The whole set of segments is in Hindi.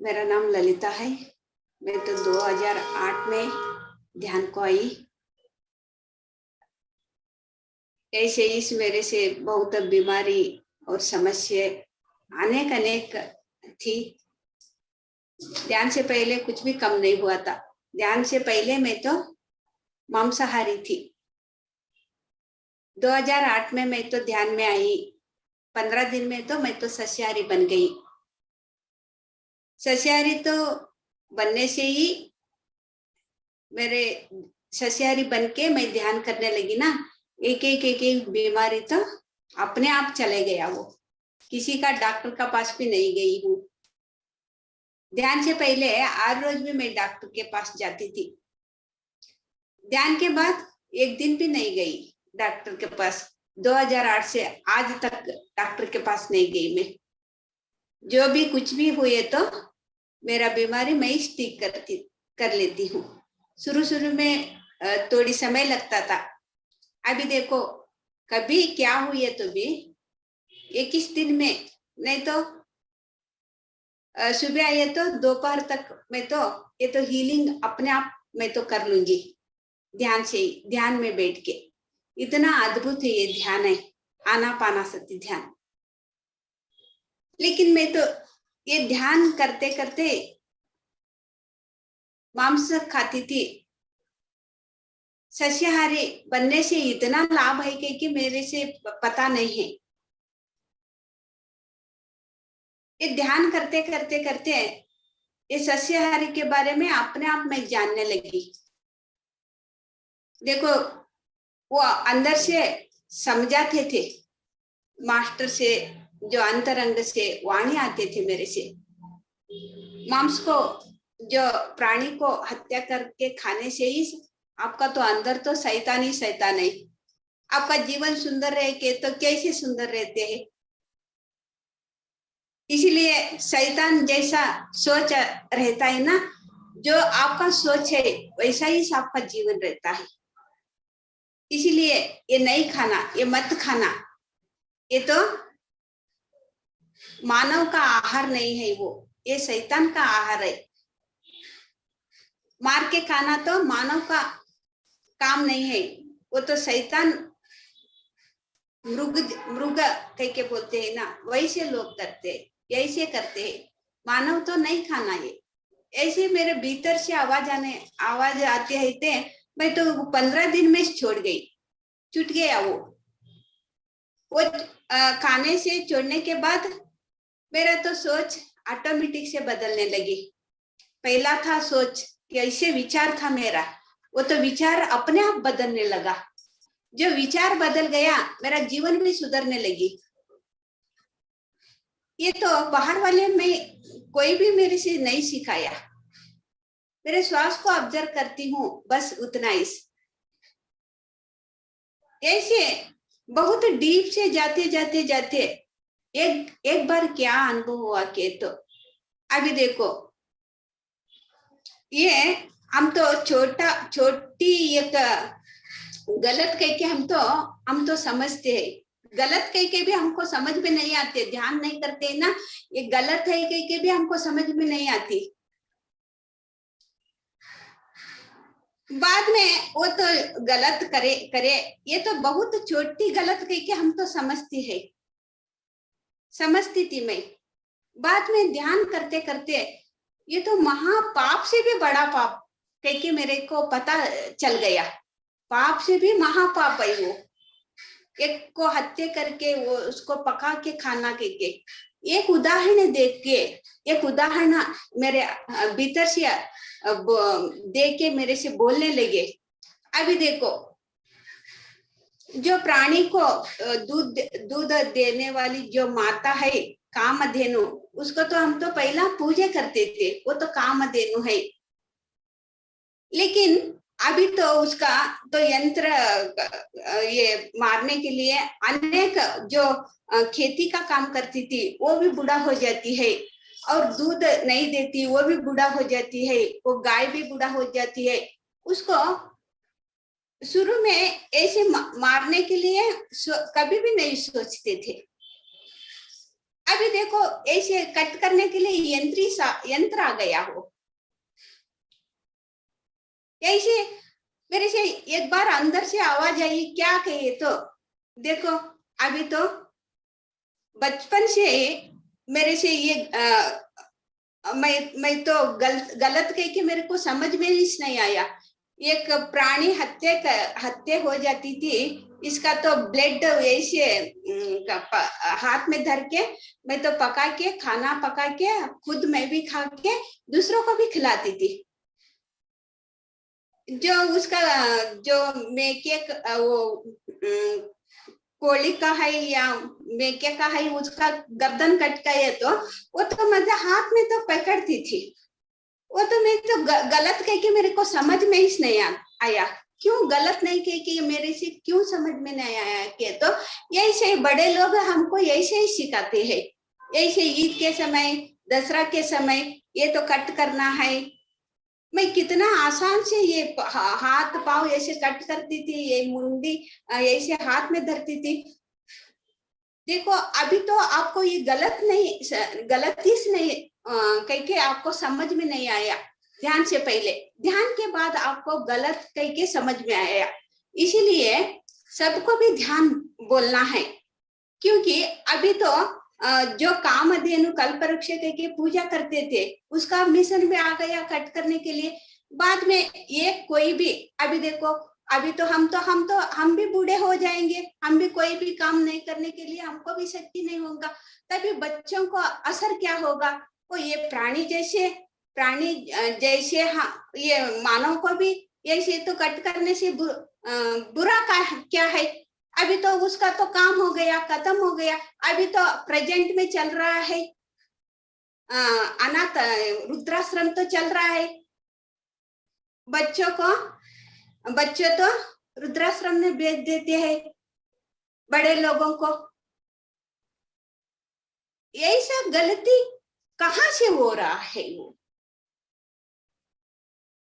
मेरा नाम ललिता है। मैं तो 2008 में ध्यान को आई। ऐसे इस मेरे से बहुत बीमारी और समस्या अनेक अनेक थी। ध्यान से पहले कुछ भी कम नहीं हुआ था। ध्यान से पहले मैं तो मांसाहारी थी। 2008 में मैं तो ध्यान में आई। 15 दिन में तो मैं तो सस्याहारी बन गई। सस्याहारी तो बनने से ही मेरे सस्याहारी बन के मैं ध्यान करने लगी ना, एक बीमारी तो अपने आप चले गया। वो किसी का डॉक्टर का पास भी नहीं गई हूँ। ध्यान से पहले हर रोज भी मैं डॉक्टर के पास जाती थी। ध्यान के बाद एक दिन भी नहीं गई डॉक्टर के पास। 2008 से आज तक डॉक्टर के पास नहीं गई मैं। जो भी कुछ भी हुए तो मेरा बीमारी मैं ही ठीक कर लेती हूँ। शुरू में थोड़ी समय लगता था। अभी देखो कभी क्या हुई है तो भी 21 दिन में, नहीं तो सुबह आइए तो दोपहर तक मैं तो ये तो हीलिंग अपने आप मैं तो कर लूंगी ध्यान से ही, ध्यान में बैठ के। इतना अद्भुत है ये ध्यान है, आनापानसति ध्यान। लेकिन मैं तो ये ध्यान करते करते मांस खाती थी। सस्याहारी बनने से इतना लाभ है कि मेरे से पता नहीं है। ये ध्यान करते करते करते ये सस्याहारी के बारे में अपने आप मैं जानने लगी। देखो वो अंदर से समझाते थे मास्टर से, जो अंतरंग से वाणी आते थे मेरे से। मांस को, जो प्राणी को हत्या करके खाने से ही आपका तो अंदर तो शैतान ही शैतान है। आपका जीवन सुंदर रहे के तो कैसे सुंदर रहते हैं। इसीलिए शैतान जैसा सोच रहता है ना, जो आपका सोच है वैसा ही आपका जीवन रहता है। इसीलिए ये नहीं खाना, ये मत खाना, ये तो मानव का आहार नहीं है, वो ये शैतान का आहार है। मार के खाना तो मानव का काम नहीं है, वो तो शैतान मृग मृग कह के बोलते हैं ना, वैसे लोग करते हैं, ऐसे करते हैं। मानव तो नहीं खाना ये। ऐसे मेरे भीतर से आवाज आते है। मैं तो 15 दिन में छोड़ गई, छूट गया वो खाने से छोड़ने के बाद मेरा तो सोच ऑटोमेटिक से बदलने लगी। पहला था सोच कि ऐसे विचार था मेरा, वो तो विचार अपने आप बदलने लगा। जो विचार बदल गया मेरा जीवन भी सुधरने लगी। ये तो बाहर वाले में कोई भी मेरे से नहीं सिखाया। मेरे श्वास को ऑब्जर्व करती हूँ, बस उतना ही। ऐसे बहुत डीप से जाते जाते जाते एक बार क्या अनुभव हुआ कि तो अभी देखो ये हम तो छोटी एक गलत कह के हम तो समझते हैं। गलत कह के भी हमको समझ में नहीं आते, ध्यान नहीं करते ना, ये गलत है कह के भी हमको समझ में नहीं आती। बाद में वो तो गलत करे ये तो बहुत छोटी गलत कह के हम तो समझती थी मैं। बाद में ध्यान करते करते ये तो महापाप से भी बड़ा पाप कह के मेरे को पता चल गया। पाप से भी महापाप है वो, एक को हत्या करके वो उसको पका के खाना के एक उदाहरण देख के, एक उदाहरण मेरे भीतर से देख के मेरे से बोलने लगे। अभी देखो जो प्राणी को दूध देने वाली जो माता है कामधेनु, उसको तो हम तो पहला पूजा करते थे, वो तो कामधेनु है। लेकिन अभी तो उसका तो यंत्र ये मारने के लिए अनेक जो खेती का काम करती थी वो भी बूढ़ा हो जाती है, और दूध नहीं देती वो भी बूढ़ा हो जाती है, वो गाय भी बूढ़ा हो जाती है। उसको शुरू में ऐसे मारने के लिए कभी भी नहीं सोचते थे। अभी देखो ऐसे कट करने के लिए यंत्र आ गया हो, ऐसे मेरे से एक बार अंदर से आवाज आई क्या कहे तो देखो, अभी तो बचपन से मेरे से ये मैं तो गलत कह के मेरे को समझ में ही नहीं आया। एक प्राणी हत्या हो जाती थी, इसका तो ब्लड ऐसे हाथ में धर के मैं तो पका के खाना पका के खुद मैं भी खा के दूसरों को भी खिलाती थी। जो उसका जो मेके वो कोली का है या मेके का है, उसका गर्दन कटका है तो वो तो मेरे हाथ में तो पकड़ती थी। वो तो मैं तो गलत कह के मेरे को समझ में ही नहीं आया। क्यों गलत नहीं कह के मेरे से क्यों समझ में नहीं आया के तो यही से बड़े लोग हमको ऐसे ही सिखाते हैं। ऐसे ईद के समय, दसरा के समय ये तो कट करना है। मैं कितना आसान से ये हाथ पाँव ऐसे कट करती थी, ये मुंडी ऐसे हाथ में धरती थी। देखो अभी तो आपको ये गलती से नहीं कह के आपको समझ में नहीं आया। ध्यान से पहले, ध्यान के बाद आपको गलत कह के समझ में आया। इसीलिए सबको भी ध्यान बोलना है, क्योंकि अभी तो जो कामधेनु कल्पवृक्ष के पूजा करते थे उसका मिशन में आ गया कट करने के लिए। बाद में ये कोई भी अभी देखो, अभी तो हम भी बूढ़े हो जाएंगे, हम भी कोई भी काम नहीं करने के लिए हमको भी शक्ति नहीं होगा। तभी बच्चों को असर क्या होगा, वो ये प्राणी जैसे हाँ, ये मानव को भी ऐसे तो कट करने से बुरा क्या है। अभी तो उसका तो काम हो गया, खत्म हो गया। अभी तो प्रेजेंट में चल रहा है अनाथ रुद्राश्रम तो चल रहा है। बच्चों तो रुद्राश्रम में भेज देते हैं बड़े लोगों को। यही सब गलती कहाँ से हो रहा है। वो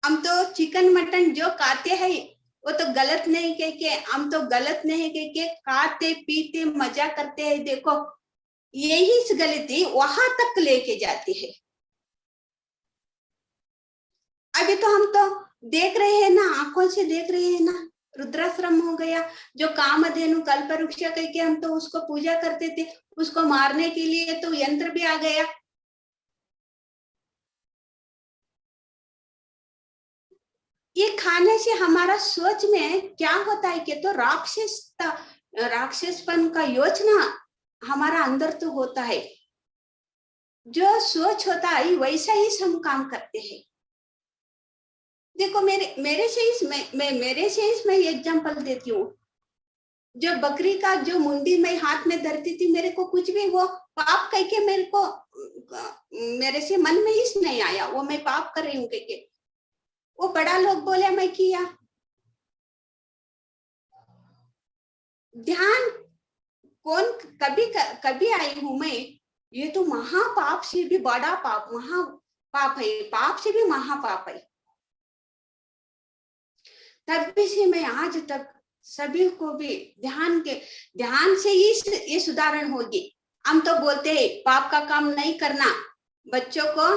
हम तो चिकन मटन जो खाते हैं वो तो गलत नहीं कह के, हम तो गलत नहीं कह के खाते पीते मजा करते हैं। देखो यही गलती वहां तक लेके जाती है। अभी तो हम तो देख रहे हैं ना, आंखों से देख रहे हैं ना, रुद्राश्रम हो गया। जो कामधेनु कल्पवृक्ष करके हम तो उसको पूजा करते थे, उसको मारने के लिए तो यंत्र भी आ गया। ये खाने से हमारा सोच में क्या होता है कि तो राक्षसपन का योजना हमारा अंदर तो होता है। जो सोच होता है वैसा ही हम काम करते हैं। देखो मेरे से मैं एग्जांपल देती हूँ। जो बकरी का जो मुंडी में हाथ में धरती थी, मेरे को कुछ भी वो पाप कह के मेरे से मन में ही नहीं आया वो मैं पाप कर रही हूँ कह के। वो बड़ा लोग बोले मैं किया। ध्यान कौन कभी आई हूं मैं, ये तो महापाप से भी बड़ा पाप, महापाप है, पाप से भी महापाप है। तब भी से मैं आज तक सभी को भी ध्यान से ही ये सुधारण होगी। हम तो बोलते हैं पाप का काम नहीं करना, बच्चों को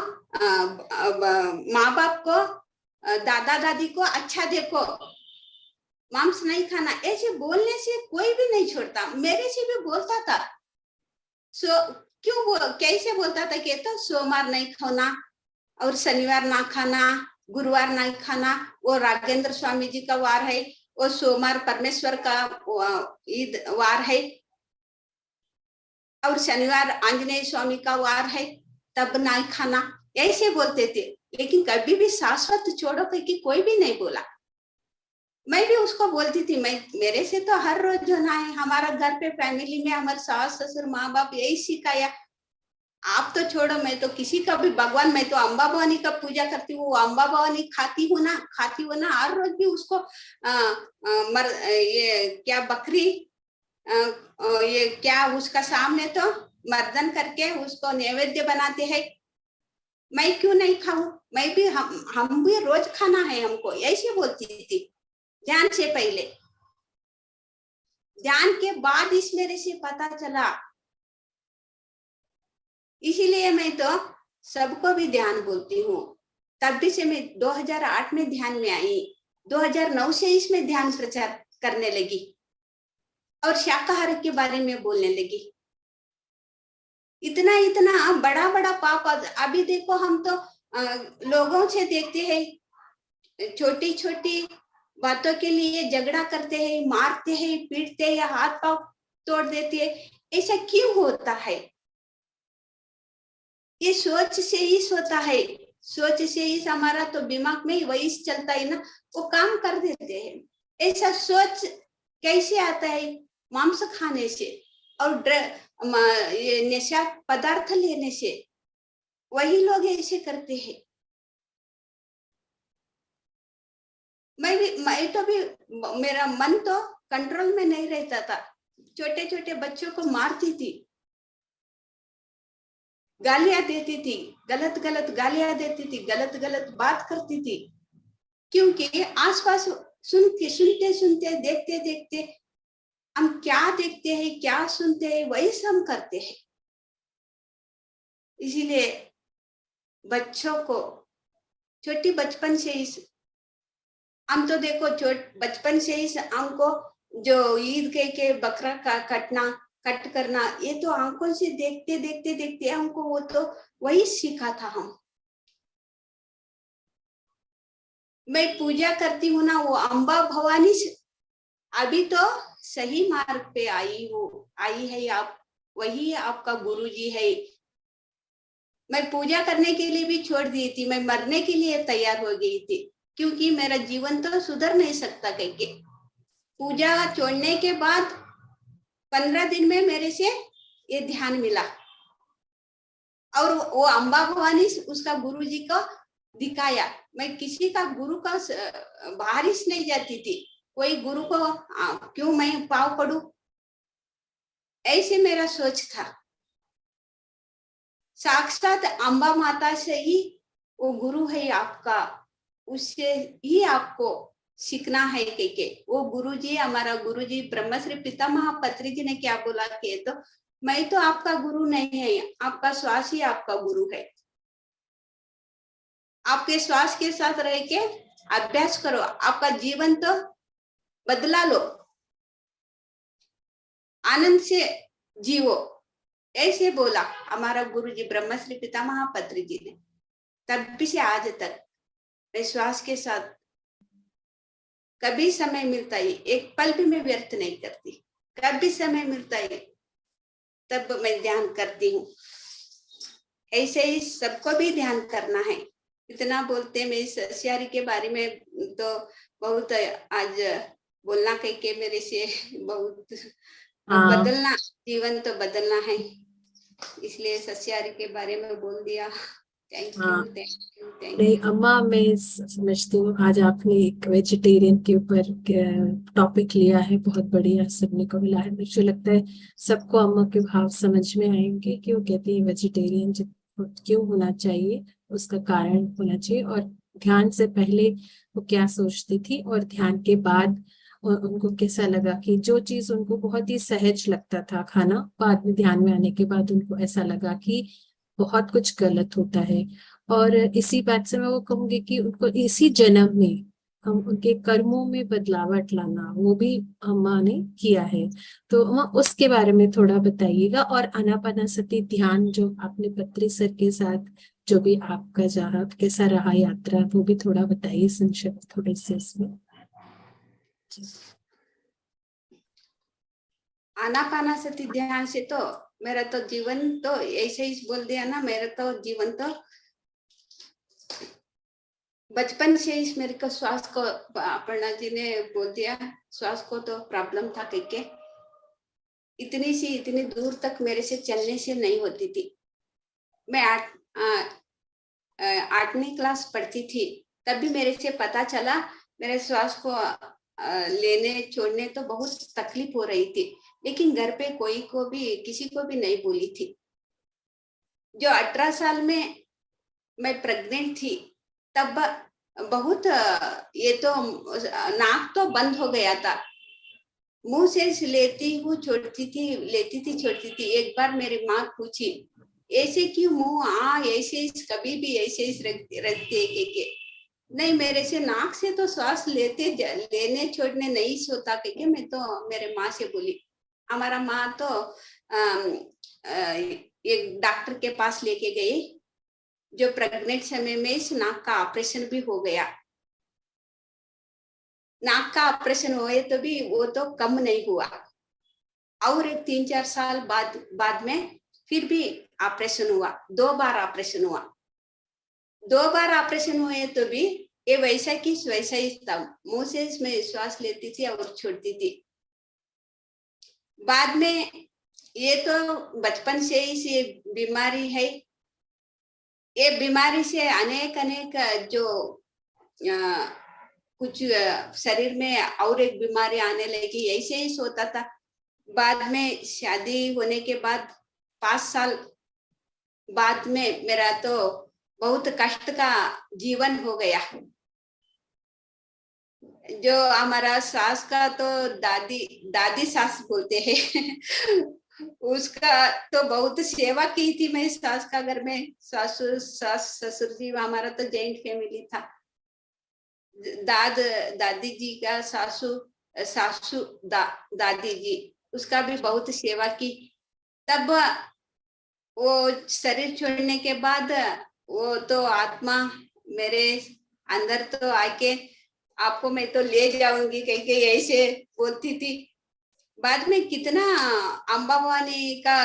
माँ बाप को दादा दादी को अच्छा देखो, मांस नहीं खाना, ऐसे बोलने से कोई भी नहीं छोड़ता। मेरे से भी बोलता था क्यों वो कैसे बोलता था कि तो सोमवार नहीं खाना और शनिवार ना खाना, गुरुवार नहीं खाना, वो राघेंद्र स्वामी जी का वार है, वो सोमवार परमेश्वर का ईद वार है और शनिवार आंजनेय स्वामी का वार है, तब नहीं खाना, ऐसे बोलते थे। लेकिन कभी भी शाश्वत छोड़ो कि कोई भी नहीं बोला। मैं भी उसको बोलती थी, मेरे से तो हर रोज होना है। हमारा घर पे फैमिली में हमारे सास ससुर माँ बाप यही सिखाया। आप तो छोड़ो, मैं तो किसी का भी भगवान, मैं तो अम्बा भवानी का पूजा करती हूँ, अम्बा भवानी खाती हूँ ना हर रोज भी उसको ये क्या बकरी ये क्या उसका सामने तो मर्दन करके उसको नैवेद्य बनाते हैं। मैं क्यों नहीं खाऊं, मैं भी हम भी रोज खाना है हमको, ऐसे बोलती थी ध्यान से पहले। ध्यान के बाद इस मेरे से पता चला इसीलिए मैं तो सबको भी ध्यान बोलती हूँ। तब भी से मैं 2008 में ध्यान में आई, 2009 से इसमें ध्यान प्रचार करने लगी और शाकाहार के बारे में बोलने लगी। इतना इतना बड़ा बड़ा पाप। अभी देखो, हम तो लोगों से देखते हैं, छोटी छोटी बातों के लिए झगड़ा करते हैं, मारते हैं, पीटते हैं, हाथ पांव तोड़ देते हैं। ऐसा क्यों होता है? ये सोच से ही होता है, सोच से ही हमारा तो दिमाग में वही चलता है ना, वो काम कर देते हैं। ऐसा सोच कैसे आता है? मांस खाने से और ये नशा पदार्थ लेने से वही लोग ऐसे करते हैं। मैं तो भी, मेरा मन तो कंट्रोल में नहीं रहता था। छोटे छोटे बच्चों को मारती थी, गालियां देती थी, गलत गलत गालियां देती थी, गलत गलत बात करती थी, क्योंकि आसपास सुनते सुनते देखते देखते हम क्या देखते हैं, क्या सुनते हैं, वही हम करते हैं। इसीलिए बच्चों को छोटी बचपन से ही, हम तो देखो बचपन से ही हमको जो ईद के बकरा का कट करना, ये तो आंखों से देखते देखते देखते हमको वो तो वही सीखा था। हम, मैं पूजा करती हूँ ना, वो अम्बा भवानी अभी तो सही मार्ग पे आई है आप, वही आपका गुरुजी है। मैं पूजा करने के लिए भी छोड़ दी थी, मैं मरने के लिए तैयार हो गई थी, क्योंकि मेरा जीवन तो सुधर नहीं सकता करके। पूजा छोड़ने के बाद 15 दिन में मेरे से ये ध्यान मिला, और वो अम्बा भवानी उसका गुरु जी को दिखाया। मैं किसी का गुरु का बारिश नहीं जाती थी, कोई गुरु को क्यों मैं पाव पड़ू, ऐसे मेरा सोच था। साक्षात अम्बा माता से ही वो गुरु है आपका, उससे ही आपको सीखना है के वो गुरुजी, हमारा गुरुजी ब्रह्मश्री पितामह पत्री जी ने क्या बोला कि तो मैं तो आपका गुरु नहीं है, आपका श्वास ही आपका गुरु है। आपके श्वास के साथ रह के अभ्यास करो, आपका जीवन तो बदला लो, आनंद से जीवो, ऐसे बोला हमारा गुरुजी ब्रह्मश्री पितामह पत्री जी ने। तब भी से आज तक मैं श्वास के साथ कभी समय मिलता है, एक पल भी मैं व्यर्थ नहीं करती, कभी समय मिलता है तब मैं ध्यान करती हूँ। ऐसे ही सबको भी ध्यान करना है। इतना बोलते मैं सस्याहारी के बारे में तो बहुत आज बोलना कह के मेरे से बहुत बदलना, जीवन तो बदलना है, इसलिए सस्याहारी के बारे में बोल दिया। Thank you. नहीं अम्मा, मैं समझती हूँ आज आपने एक वेजिटेरियन के ऊपर टॉपिक लिया है, बहुत बढ़िया सुनने को मिला है। मुझे लगता है सबको अम्मा के भाव समझ में आएंगे कि वो कहती है वेजिटेरियन क्यों होना चाहिए, उसका कारण होना चाहिए, और ध्यान से पहले वो क्या सोचती थी और ध्यान के बाद उनको कैसा लगा कि जो चीज उनको बहुत ही सहज लगता था खाना, बाद में ध्यान में आने के बाद उनको ऐसा लगा कि बहुत कुछ गलत होता है। और इसी बात से मैं वो कहूंगी कि उनको इसी जन्म में हम उनके कर्मों में बदलावट लाना, वो भी अम्मा ने किया है। तो अम्मा उसके बारे में थोड़ा बताइएगा, और आनापानासती ध्यान जो आपने पत्री सर के साथ जो भी आपका जहाँ कैसा रहा यात्रा, वो भी थोड़ा बताइए संक्षिप्त थोड़े से इसमें। आनापानासती ध्यान से तो मेरा तो जीवन तो ऐसे ही बोल दिया ना, मेरा तो जीवन तो बचपन से ही मेरे को श्वास को, अपर्णा जी ने बोल दिया, श्वास को तो प्रॉब्लम था करके, इतनी दूर तक मेरे से चलने से नहीं होती थी। मैं 8वीं क्लास पढ़ती थी, तब भी मेरे से पता चला, मेरे श्वास को लेने छोड़ने तो बहुत तकलीफ हो रही थी, लेकिन घर पे कोई को भी किसी को भी नहीं बोली थी। जो 18 साल में मैं प्रेग्नेंट थी, तब बहुत ये तो नाक तो बंद हो गया था, मुंह से लेती हूँ छोड़ती थी, लेती थी छोड़ती थी। एक बार मेरी माँ पूछी ऐसे क्यों मुंह ऐसे ही कभी भी ऐसे ही रखते के नहीं, मेरे से नाक से तो श्वास लेने छोड़ने नहीं सोता के मैं तो मेरे माँ से बोली। हमारा माँ तो एक डॉक्टर के पास लेके गई, जो प्रेग्नेंट समय में इस नाक का ऑपरेशन भी हो गया। नाक का ऑपरेशन हुए तो भी वो तो कम नहीं हुआ, और एक 3-4 साल बाद में फिर भी ऑपरेशन हुआ। 2 बार ऑपरेशन हुआ। 2 बार ऑपरेशन हुए तो भी ये वैसा की वैसा ही था। मुंह से इसमें श्वास लेती थी और छोड़ती थी। बाद में ये तो बचपन से ही से बीमारी है। ये बीमारी से अनेक जो कुछ शरीर में और एक बीमारी आने लगी, ऐसे ही सोता था। बाद में शादी होने के बाद 5 साल बाद में मेरा तो बहुत कष्ट का जीवन हो गया। जो हमारा सास का तो दादी सास बोलते हैं उसका तो बहुत सेवा की थी मैं सास का। घर में सास ससुर जी, हमारा तो जॉइंट फैमिली था। दादी जी का दादी जी, उसका भी बहुत सेवा की। तब वो शरीर छोड़ने के बाद वो तो आत्मा मेरे अंदर तो आके आपको मैं तो ले जाऊंगी कह के ऐसे बोलती थी। बाद में कितना अम्बा भवानी का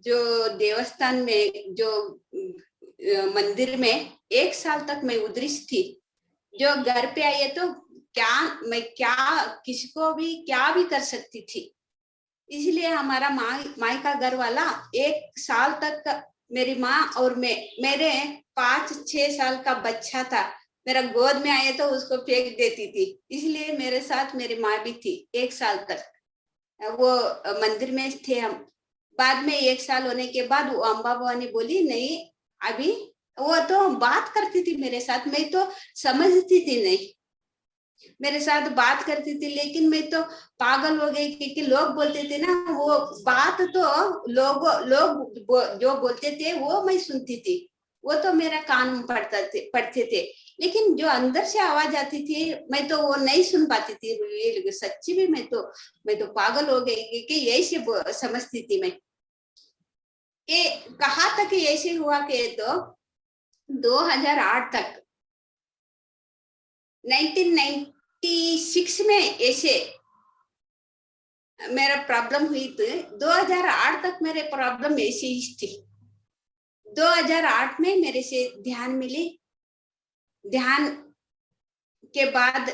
जो देवस्थान में जो मंदिर में 1 साल तक मैं उधरिश थी। जो घर पे आई है तो मैं किसको भी क्या भी कर सकती थी। इसलिए हमारा माई का घर वाला 1 साल तक मेरी माँ और मेरे 5-6 साल का बच्चा था, मेरा गोद में आए तो उसको फेंक देती थी। इसलिए मेरे साथ मेरी माँ भी थी 1 साल तक। वो मंदिर में थे हम। बाद में 1 साल होने के बाद वो अम्बा भवानी बोली नहीं, अभी वो तो बात करती थी मेरे साथ, मैं तो समझती थी नहीं। मेरे साथ बात करती थी, लेकिन मैं तो पागल हो गई क्योंकि लोग बोलते थे ना, वो बात तो लोग जो बोलते थे वो मैं सुनती थी, वो तो मेरा कान में पढ़ते थे। लेकिन जो अंदर से आवाज आती थी मैं तो वो नहीं सुन पाती थी। ये सच्ची में मैं तो पागल हो गई क्योंकि यही से समझती थी मैं। ये कहाँ तक ऐसे हुआ कि तो 2008 तक 1996 में ऐसे मेरा प्रॉब्लम हुई थी। 2008 तक मेरे प्रॉब्लम ऐसी ही थी। 2008 में मेरे से ध्यान मिली। ध्यान के बाद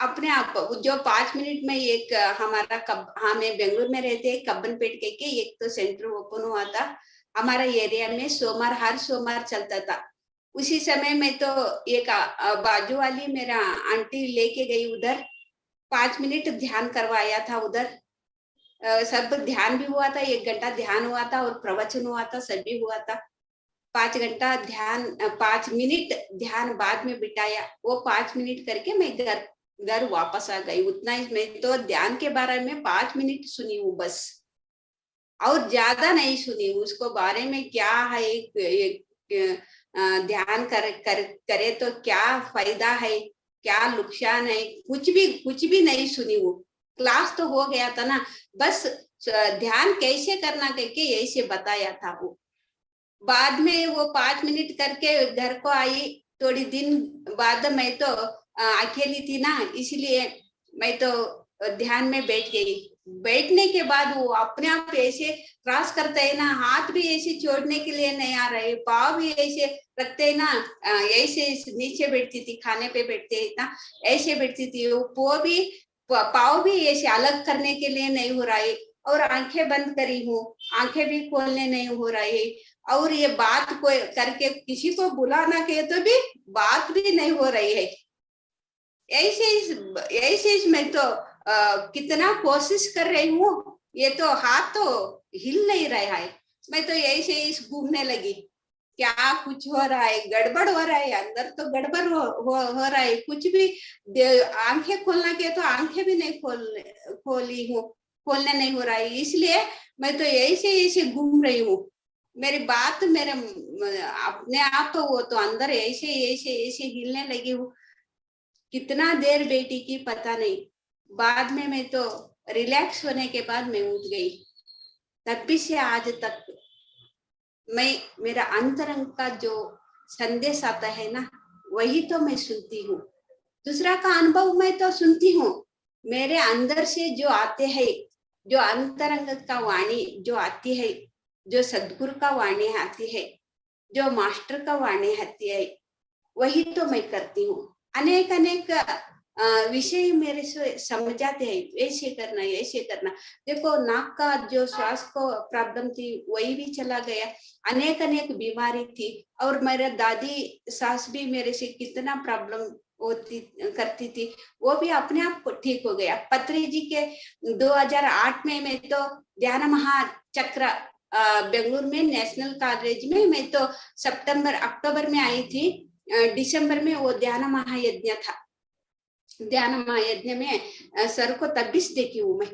अपने आप जो 5 मिनट में एक हमारा हमें बेंगलुरु में रहते हैं, कब्बनपेट के एक तो सेंटर ओपन हुआ था हमारा एरिया में। हर सोमवार चलता था। उसी समय में तो एक बाजू वाली मेरा आंटी लेके गई उधर, 5 मिनट ध्यान करवाया था उधर। सब ध्यान भी हुआ था, 1 घंटा ध्यान हुआ था और प्रवचन हुआ था, सब भी हुआ था। 5 घंटा ध्यान, 5 मिनट ध्यान बाद में बिताया। वो 5 मिनट करके मैं घर वापस आ गई। उतना ही मैं तो ध्यान के बारे में 5 मिनट सुनी हूँ बस, और ज्यादा नहीं सुनी। उसको बारे में क्या है, एक ध्यान करे तो क्या फायदा है, क्या नुकसान है, कुछ भी नहीं सुनी। वो क्लास तो हो गया था ना, बस ध्यान कैसे करना करके यही से बताया था वो। बाद में वो 5 मिनट करके घर को आई। थोड़ी दिन बाद मैं तो अकेली थी ना, इसलिए मैं तो ध्यान में बैठ गई। बैठने के बाद वो अपने आप ऐसे क्रॉस करते है ना, हाथ भी ऐसे छोड़ने के लिए नहीं आ रहे, पाँव भी ऐसे रखते है ना, ऐसे नीचे बैठती थी, खाने पे बैठते है ना ऐसे बैठती थी। वो भी पाँव भी ऐसे अलग करने के लिए नहीं हो रहा है, और आंखें बंद करी हूँ, आंखें भी खोलने नहीं हो रही है। और ये बात को करके किसी को बुलाना के तो भी बात भी नहीं हो रही है। ऐसे मैं तो कितना कोशिश कर रही हूँ, ये तो हाथ तो हिल नहीं रहा है। मैं तो ऐसे ही घूमने लगी, क्या कुछ हो रहा है, गड़बड़ हो रहा है अंदर, तो गड़बड़ हो रहा है। कुछ भी आंखें खोलना के तो आंखें भी नहीं खोलने नहीं हो रहा है। इसलिए मैं तो ऐसे घूम रही हूँ। मेरी बात मेरे अपने आप वो तो अंदर ऐसे ऐसे ऐसे हिलने लगी हूँ। कितना देर बेटी की पता नहीं। बाद में मैं तो रिलैक्स होने के बाद मैं उठ गई। तब भी से आज तक मैं, मेरा अंतरंग का जो संदेश आता है ना, वही तो मैं सुनती हूँ। दूसरा का अनुभव मैं तो सुनती हूँ, मेरे अंदर से जो आते हैं, जो अंतरंग का वाणी जो आती है, जो सदगुरु का वाणी आती है, जो मास्टर का वाणी आती है, वही तो मैं करती हूँ। अनेक अनेक विषय मेरे से समझाते हैं, ऐसे करना ऐसे करना। देखो नाक का जो श्वास को प्रॉब्लम थी वही भी चला गया। अनेक अनेक बीमारी थी, और मेरे दादी सास भी मेरे से कितना प्रॉब्लम होती करती थी, वो भी अपने आप ठीक हो गया। पत्री जी के 2008 में मैं तो ध्यान महाचक्र बेंगलुरु में नेशनल कॉलेज में मैं तो अक्टूबर में आई थी। दिसंबर में वो ध्यान महायज्ञ था। ध्यान महायज्ञ में सर को तब्बीस देखी हूँ मैं।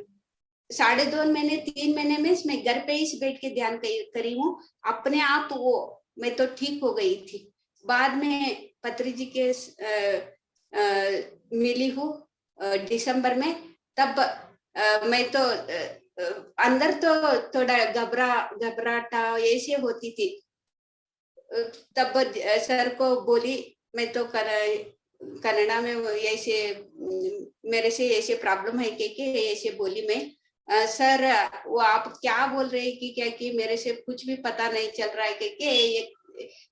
2.5 महीने 3 महीने में मैं घर पे ही बैठ के ध्यान करी हूँ। अपने आप वो मैं तो ठीक हो गई थी। बाद में पत्री जी के मिली हूँ दिसंबर में। तब मैं तो अंदर तो थोड़ा घबराहट ऐसे होती थी। तब सर को बोली, मैं तो कन्नड़ा में ऐसे मेरे से ऐसे प्रॉब्लम है कि ऐसे बोली मैं। सर वो आप क्या बोल रहे हैं कि क्या कि मेरे से कुछ भी पता नहीं चल रहा है कि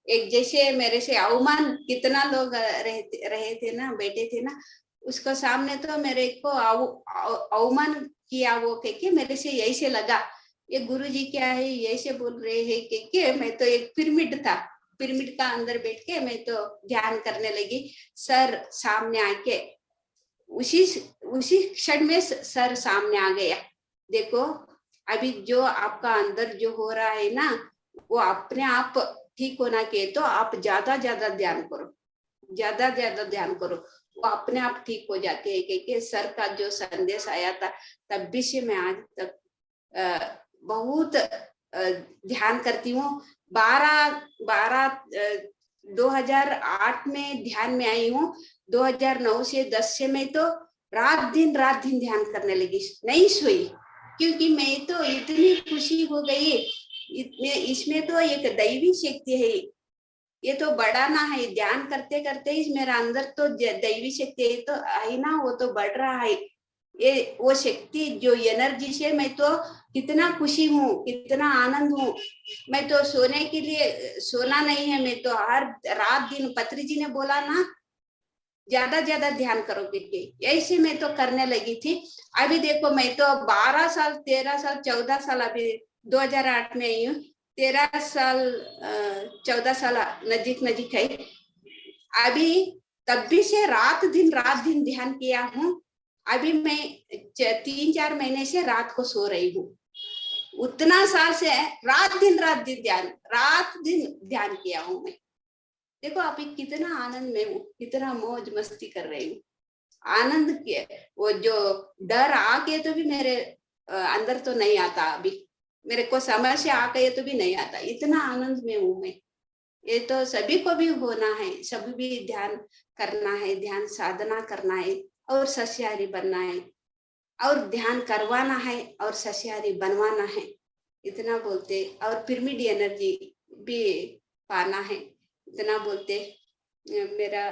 एक जैसे मेरे से अवमान कितना लोग रहे थे ना, बैठे थे ना, उसको सामने तो मेरे को अवमान किया वो कि मेरे से ऐसे लगा ये गुरुजी क्या है ऐसे बोल रहे हैं कि मैं तो एक पिरामिड था, पिरामिड का अंदर बैठ के मैं तो ध्यान करने लगी। सर सामने आके उसी क्षण में सर सामने आ गया। देखो अभी जो आपका अंदर जो हो रहा है ना, वो अपने आप ठीक होना के तो आप ज्यादा ज्यादा ध्यान करो, ज्यादा ज्यादा ध्यान करो, वो अपने आप ठीक हो जाते हैं। क्योंकि सर का जो संदेश आया था तब भी से मैं आज तक बहुत ध्यान करती हूँ। 2008 में ध्यान में आई हूँ। 2009 से 10 से मैं तो रात दिन ध्यान करने लगी, नहीं सोई, क्योंकि मैं तो इतनी खुशी हो गई। इसमें तो एक दैवी शक्ति है, ये तो बढ़ाना है। ध्यान करते करते ही मेरा अंदर तो दैवी शक्ति है तो है ना, वो तो बढ़ रहा है। ये वो शक्ति जो एनर्जी से मैं तो कितना खुशी हूँ, कितना आनंद हूँ। मैं तो सोने के लिए सोना नहीं है, मैं तो हर रात दिन, पत्री जी ने बोला ना ज्यादा ज्यादा ध्यान करो करके, ऐसे मैं तो करने लगी थी। अभी देखो मैं तो 12 साल 13 साल 14 साल, अभी 2008 में आई हूँ, 13 साल 14 साल नजीक नजीक है अभी। तब भी से रात दिन ध्यान किया हूँ। अभी मैं 3-4 महीने से रात को सो रही हूँ। उतना साल से रात दिन ध्यान किया हूँ मैं। देखो अभी कितना आनंद में हूँ, कितना मौज मस्ती कर रही हूँ। आनंद के वो जो डर आके तो भी मेरे अंदर तो नहीं आता, अभी मेरे को समस्या आ गई तो भी नहीं आता, इतना आनंद में हूँ मैं। ये तो सभी को भी होना है, सभी भी ध्यान करना है, ध्यान साधना करना है और सस्याहारी बनना है, और ध्यान करवाना है और सस्याहारी बनवाना है, इतना बोलते। और पिरामिड एनर्जी भी पाना है, इतना बोलते। मेरा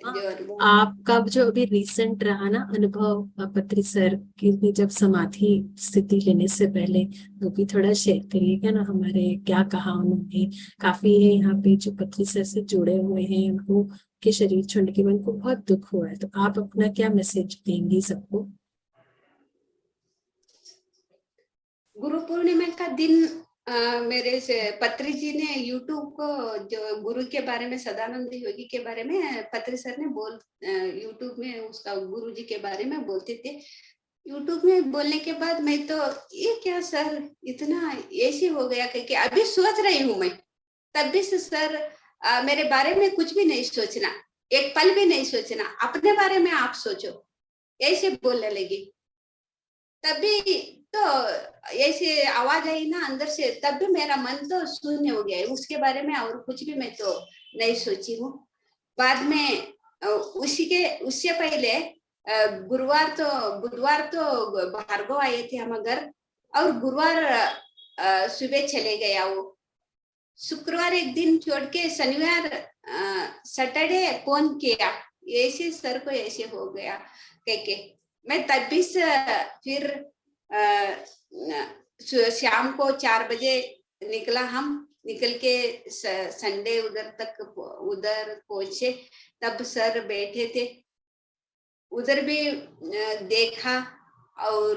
जो अनुभव, आपका जो अभी रिसेंट रहा ना अनुभव पत्री सर की जब समाधि स्थिति लेने से पहले, वो भी थोड़ा शेयर करिएगा ना हमारे, क्या कहा उन्होंने। काफी है यहाँ पे जो पत्री सर से जुड़े हुए हैं, उनको के शरीर छोड़ने के बाद उनको बहुत दुख हुआ है, तो आप अपना क्या मैसेज देंगी सबको। गुरु पूर्णिमा का दिन मेरे से पत्री जी ने यूट्यूब को, जो गुरु के बारे में, सदानंद योगी के बारे में पत्री सर ने यूट्यूब में उसका गुरु जी के बारे में बोलते थे। यूट्यूब में बोलने के बाद मैं तो ये क्या सर इतना ऐसे हो गया कि अभी सोच रही हूँ मैं। तब भी से सर मेरे बारे में कुछ भी नहीं सोचना, एक पल भी नहीं सोचना, अपने बारे में आप सोचो, ऐसे बोलने लगी। तभी तो ऐसे आवाज आई ना अंदर से, तब भी मेरा मन तो शून्य हो गया है। उसके बारे में और कुछ भी मैं तो नहीं सोची हूँ। बाद में उससे पहले बुधवार तो भार्गव आए थे हम घर, और गुरुवार सुबह चले गया वो। शुक्रवार एक दिन छोड़ के शनिवार सैटरडे फोन किया, ऐसे सर को ऐसे हो गया कह के। मैं तब भी फिर शाम को 4 बजे निकला, हम निकल के संडे उधर पहुंचे। तब सर बैठे थे उधर भी, देखा, और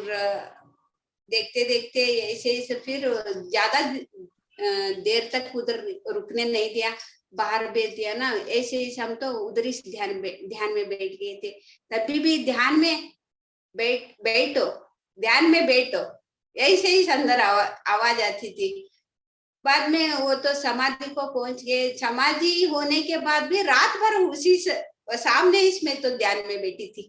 देखते देखते ऐसे ऐसे फिर ज्यादा देर तक उधर रुकने नहीं दिया, बाहर भेज दिया ना। ऐसे ऐसे हम तो उधर ही ध्यान में बैठ गए थे। तभी भी ध्यान में बैठो, ध्यान में बैठो, ऐसे ही अंदर आवाज आती थी। बाद में वो तो समाधि को पहुंच गए। समाधि होने के बाद भी रात भर उसी सामने इसमें तो ध्यान में बैठी थी।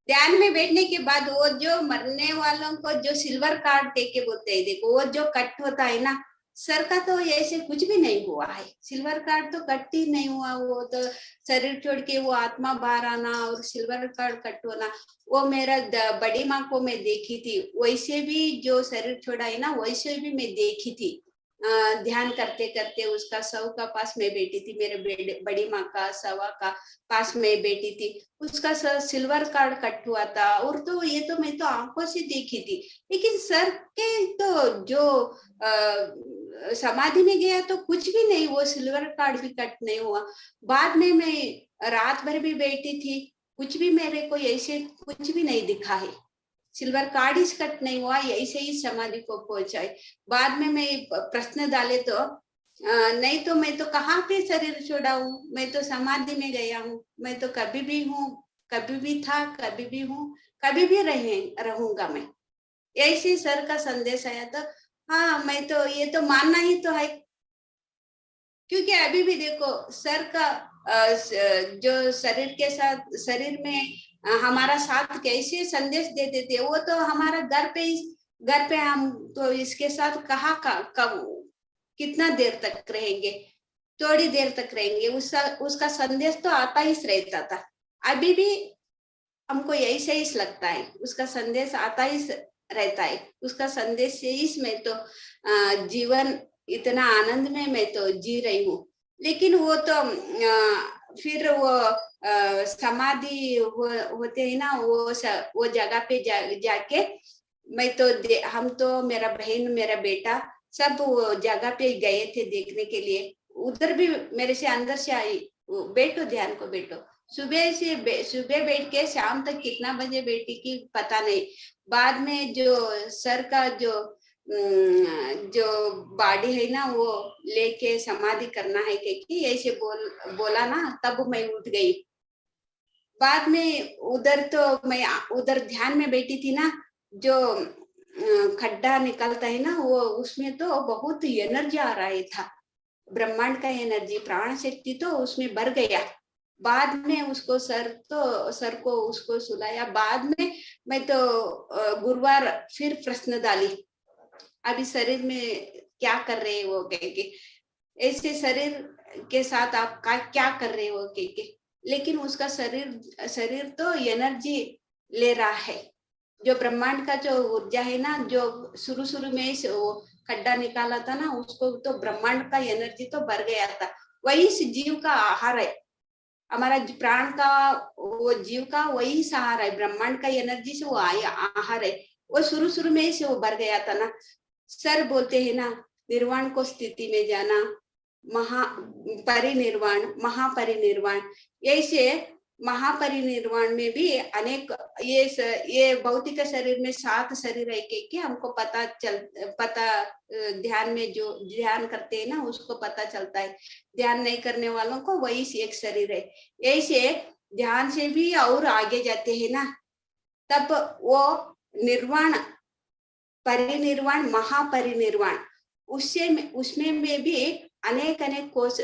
ध्यान में बैठने के बाद वो जो मरने वालों को जो सिल्वर कार्ड दे के बोलते हैं, देखो वो जो कट होता है ना, सर का तो ऐसे कुछ भी नहीं हुआ है। सिल्वर कार्ड तो कट ही नहीं हुआ। वो तो शरीर छोड़ के वो आत्मा बाहर आना और सिल्वर कार्ड कट होना, वो मेरा बड़ी माँ को मैं देखी थी। वैसे भी जो शरीर छोड़ा है ना, वैसे भी मैं देखी थी। ध्यान करते करते उसका शव का पास में बैठी थी, मेरे बड़ी माँ का शवा का पास में बैठी थी। उसका सर सिल्वर कार्ड कट हुआ था, और तो ये तो मैं तो आंखों से देखी थी। लेकिन सर के तो जो समाधि में गया तो कुछ भी नहीं, वो सिल्वर कार्ड भी कट नहीं हुआ। बाद में मैं रात भर भी बैठी थी, कुछ भी मेरे को ऐसे कुछ भी नहीं दिखा है। सिल्वर कार्ड ही कट नहीं हुआ, ऐसे ही समाधि को पहुंचाए। बाद में मैं प्रश्न डाले तो नहीं तो मैं तो कहाँ पे शरीर छोड़ा हूँ, मैं तो समाधि में गया हूँ। मैं तो कभी भी हूँ, कभी भी था, कभी भी हूँ, कभी भी रहूंगा मैं। ऐसे सर का संदेश आया। तो हाँ, मैं तो ये तो मानना ही तो है, क्योंकि अभी भी देखो सर का जो शरीर के साथ, शरीर में हमारा साथ कैसे संदेश देते थे। वो तो हमारा घर पे हम तो इसके साथ कब कितना देर तक रहेंगे, थोड़ी देर तक रहेंगे। उसका संदेश तो आता ही रहता था। अभी भी हमको यही सही लगता है, उसका संदेश आता ही रहता है। उसका संदेश से इसमें तो जीवन इतना आनंद में मैं तो जी रही हूँ। लेकिन वो तो फिर वो समाधि होते हैं ना, वो जगह पे जाके मैं तो हम तो मेरा बहन मेरा बेटा सब वो जगह पे गए थे देखने के लिए। उधर भी मेरे से अंदर से आई, बैठो ध्यान को बैठो। सुबह बैठ के शाम तक कितना बजे बैठी की पता नहीं। बाद में जो सर का जो बॉडी है ना, वो लेके समाधि करना है कि ऐसे बोला ना, तब मैं उठ गई। बाद में उधर तो मैं उधर ध्यान में बैठी थी ना, जो खड्डा निकलता है ना, वो उसमें तो बहुत एनर्जी आ रहा था, ब्रह्मांड का एनर्जी, प्राण शक्ति तो उसमें भर गया। बाद में उसको सर को उसको सुलाया। बाद में मैं तो गुरुवार फिर प्रश्न डाली, अभी शरीर में क्या कर रहे हो कह के, ऐसे शरीर के साथ आप क्या कर रहे हो कह के। लेकिन उसका शरीर तो एनर्जी ले रहा है। जो ब्रह्मांड का जो ऊर्जा है ना, जो शुरू में वो खड्डा निकाला था ना, उसको तो ब्रह्मांड का एनर्जी तो भर गया था। वही जीव का आहार है, हमारा प्राण का, वो जीव का वही सहारा है। ब्रह्मांड का एनर्जी से वो आहार है। वो शुरू में से वो भर गया था ना। सर बोलते हैं ना, निर्वाण को स्थिति में जाना, महापरिनिर्वाण। ऐसे महापरिनिर्वाण में भी अनेक ये भौतिक शरीर में 7 शरीर है कि हमको पता ध्यान में जो ध्यान करते हैं ना, उसको पता चलता है। ध्यान नहीं करने वालों को वही एक शरीर है। ऐसे ध्यान से भी और आगे जाते हैं ना, तब वो निर्वाण, परिनिर्वाण, महापरिनिर्वाण, उसमें में भी अनेक कोश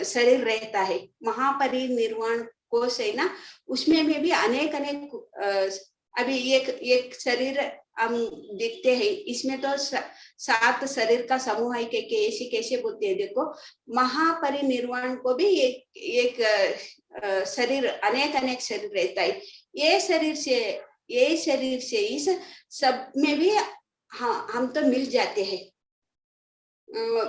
शरीर रहता है। महापरिनिर्वाण कोश है ना, उसमें में भी अनेक अभी एक शरीर हम दिखते हैं। इसमें तो 7 शरीर का समूह है के ऐसे कैसे बोलते हैं। देखो, महापरिनिर्वाण को भी एक शरीर, अनेक अनेक शरीर रहता है। ये शरीर से इस सब में भी हाँ, हम तो मिल जाते हैं।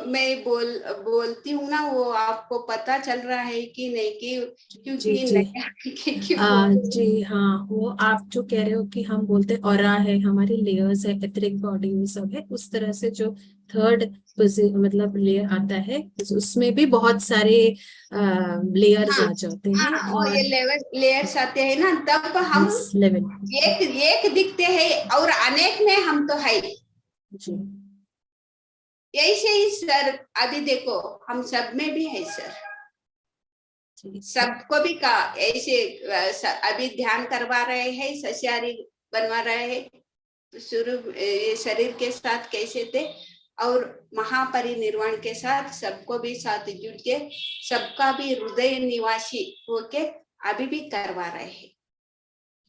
मैं बोलती हूँ ना, वो आपको पता चल रहा है कि नहीं, कि क्योंकि जी नहीं जी हाँ, वो आप जो कह रहे हो कि हम बोलते ऑरा है, हमारी लेयर्स है, एथरिक बॉडी में सब है, उस तरह से जो थर्ड मतलब लेयर आता है, उसमें भी बहुत सारे लेयर्स हाँ आ जाते हैं। हाँ, और और ये लेयर्स आते हैं ना, तब हम इस लेवल एक दिखते हैं और अनेक में हम तो है। जी ऐसे ही सर, अभी देखो हम सब में भी है सर, जी सबको भी का ऐसे अभी ध्यान करवा रहे हैं, सस्याहारी बनवा रहे हैं। शुरू ये शरीर के साथ कैसे थे, और महापरिनिर्वाण के साथ सबको भी साथ जुट के सबका भी हृदय निवासी होके अभी भी करवा रहे हैं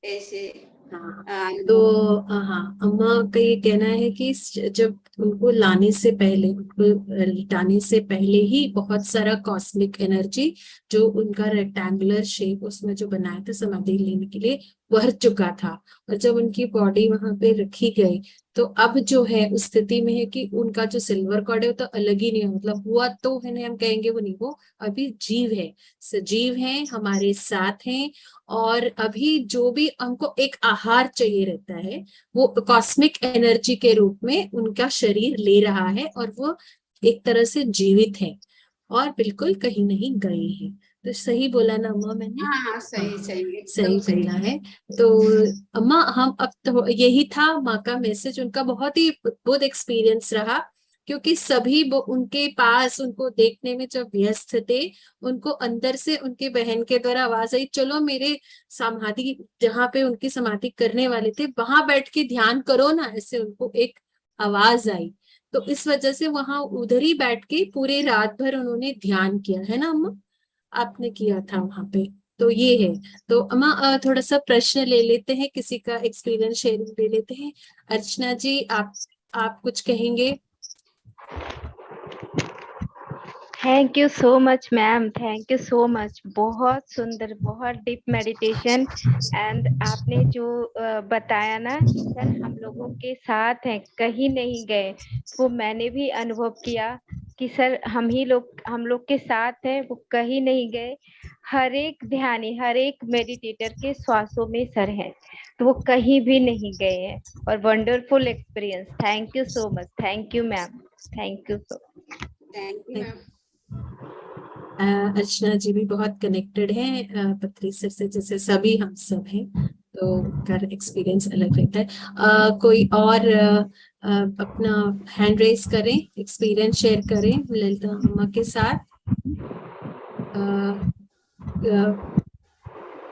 ऐसे हाँ। तो अनुभव। हाँ, अम्मा का ये कहना है कि जब उनको लाने से पहले, उनको लिटाने से पहले ही बहुत सारा कॉस्मिक एनर्जी जो उनका रेक्टेंगुलर शेप उसमें जो बनाया था समाधि लेने के लिए, भर चुका था। और जब उनकी बॉडी वहां पे रखी गई, तो अब जो है उस स्थिति में है कि उनका जो सिल्वर कॉर्ड है वो तो अलग ही नहीं है, मतलब हुआ तो है नहीं हम कहेंगे, वो नहीं, वो अभी जीव है, सजीव है, हमारे साथ हैं। और अभी जो भी हमको एक आहार चाहिए रहता है, वो कॉस्मिक एनर्जी के रूप में उनका शरीर ले रहा है, और वो एक तरह से जीवित है और बिल्कुल कहीं नहीं गए हैं। तो सही बोला ना अम्मा मैंने? हाँ, हाँ, सही सही, एकदम सही सही। बोला है। तो अम्मा, हम अब तो यही था माँ का मैसेज, उनका बहुत ही अद्भुत एक्सपीरियंस रहा, क्योंकि सभी वो उनके पास उनको देखने में जब व्यस्त थे, उनको अंदर से उनके बहन के द्वारा आवाज आई, चलो मेरे समाधि, जहाँ पे उनकी समाधि करने वाले थे वहां बैठ के ध्यान करो ना, ऐसे उनको एक आवाज आई। तो इस वजह से वहां उधर ही बैठ के पूरे रात भर उन्होंने ध्यान किया है ना अम्मा? आपने किया था वहां पे। तो ये है। तो अम्मा, थोड़ा सा प्रश्न ले लेते हैं, किसी का एक्सपीरियंस शेयरिंग ले लेते हैं। अर्चना जी, आप कुछ कहेंगे? Thank you so much ma'am, thank you so much. बहुत सुंदर, बहुत डीप मेडिटेशन। एंड आपने जो बताया ना कि सर हम लोगों के साथ हैं, कहीं नहीं गए, वो मैंने भी अनुभव किया कि सर हम लोग के साथ हैं, वो कहीं नहीं गए। हर एक ध्यानी, हर एक मेडिटेटर के श्वासों में सर है, तो वो कहीं भी नहीं गए हैं। और wonderful experience. Thank you so much, thank you ma'am, thank you so much. Thank you ma'am. Archana ji भी बहुत कनेक्टेड हैं पथरी सर से, जैसे सभी हम सब हैं, तो उनका एक्सपीरियंस अलग रहता है। कोई और अपना हैंड रेस करें, एक्सपीरियंस शेयर करें ललिता अम्मा के साथ। अ, अ,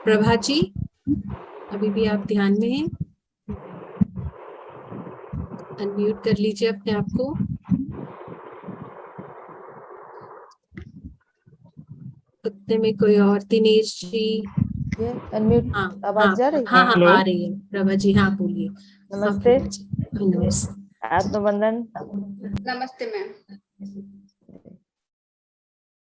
प्रभा जी, अभी भी आप ध्यान में हैं? अनम्यूट कर लीजिए अपने आप को। उतने में कोई और, दिनेश जी? ये अनम्यूट हाँ हाँ आवाज जा रही हाँ है? हाँ, हेलो। आ रही है प्रभा जी, हाँ बोलिए। हाँ नमस्ते, प्रभा जी, नमस्ते। आत्मबंधन। नमस्ते मैम।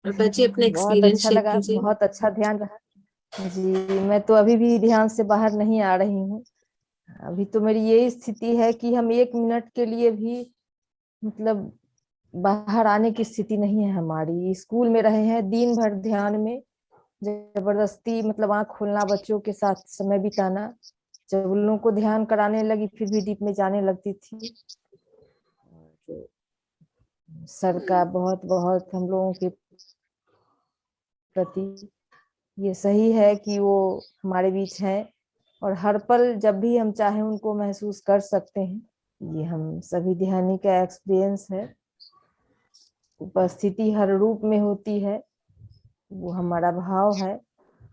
प्रभा जी, अपना बहुत एक्सपीरियंस अच्छा शेयर लगा, कीजिए। बहुत अच्छा ध्यान रहा जी। मैं तो अभी भी ध्यान से बाहर नहीं आ रही हूँ। अभी तो मेरी यही स्थिति है कि हम 1 मिनट के लिए भी मतलब बाहर आने की स्थिति नहीं है हमारी। स्कूल में रहे हैं दिन भर ध्यान में, जबरदस्ती मतलब आंख खोलना, बच्चों के साथ समय बिताना। जब उन लोगों को ध्यान कराने लगी फिर भी डीप में जाने लगती थी। तो सर का बहुत बहुत हम लोगों के प्रति ये सही है कि वो हमारे बीच हैं, और हर पल जब भी हम चाहें उनको महसूस कर सकते हैं। ये हम सभी ध्यानी का एक्सपीरियंस है। उपस्थिति हर रूप में होती है, वो हमारा भाव है,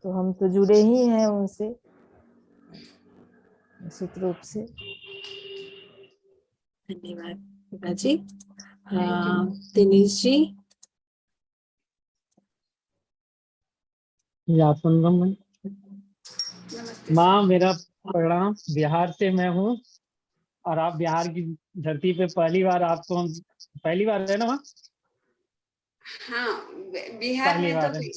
तो हम तो जुड़े ही हैं उनसे निश्चित रूप से। धन्यवाद प्रभा जी। Thank you. दिनेश जी? या सुन रहा हूँ। नमस्ते माँ, सर। मेरा प्रणाम। बिहार से मैं हूँ। और आप बिहार की धरती पे पहली बार, आपको हम पहली बार है ना वहाँ? हाँ, बिहार पहली में तो बार है।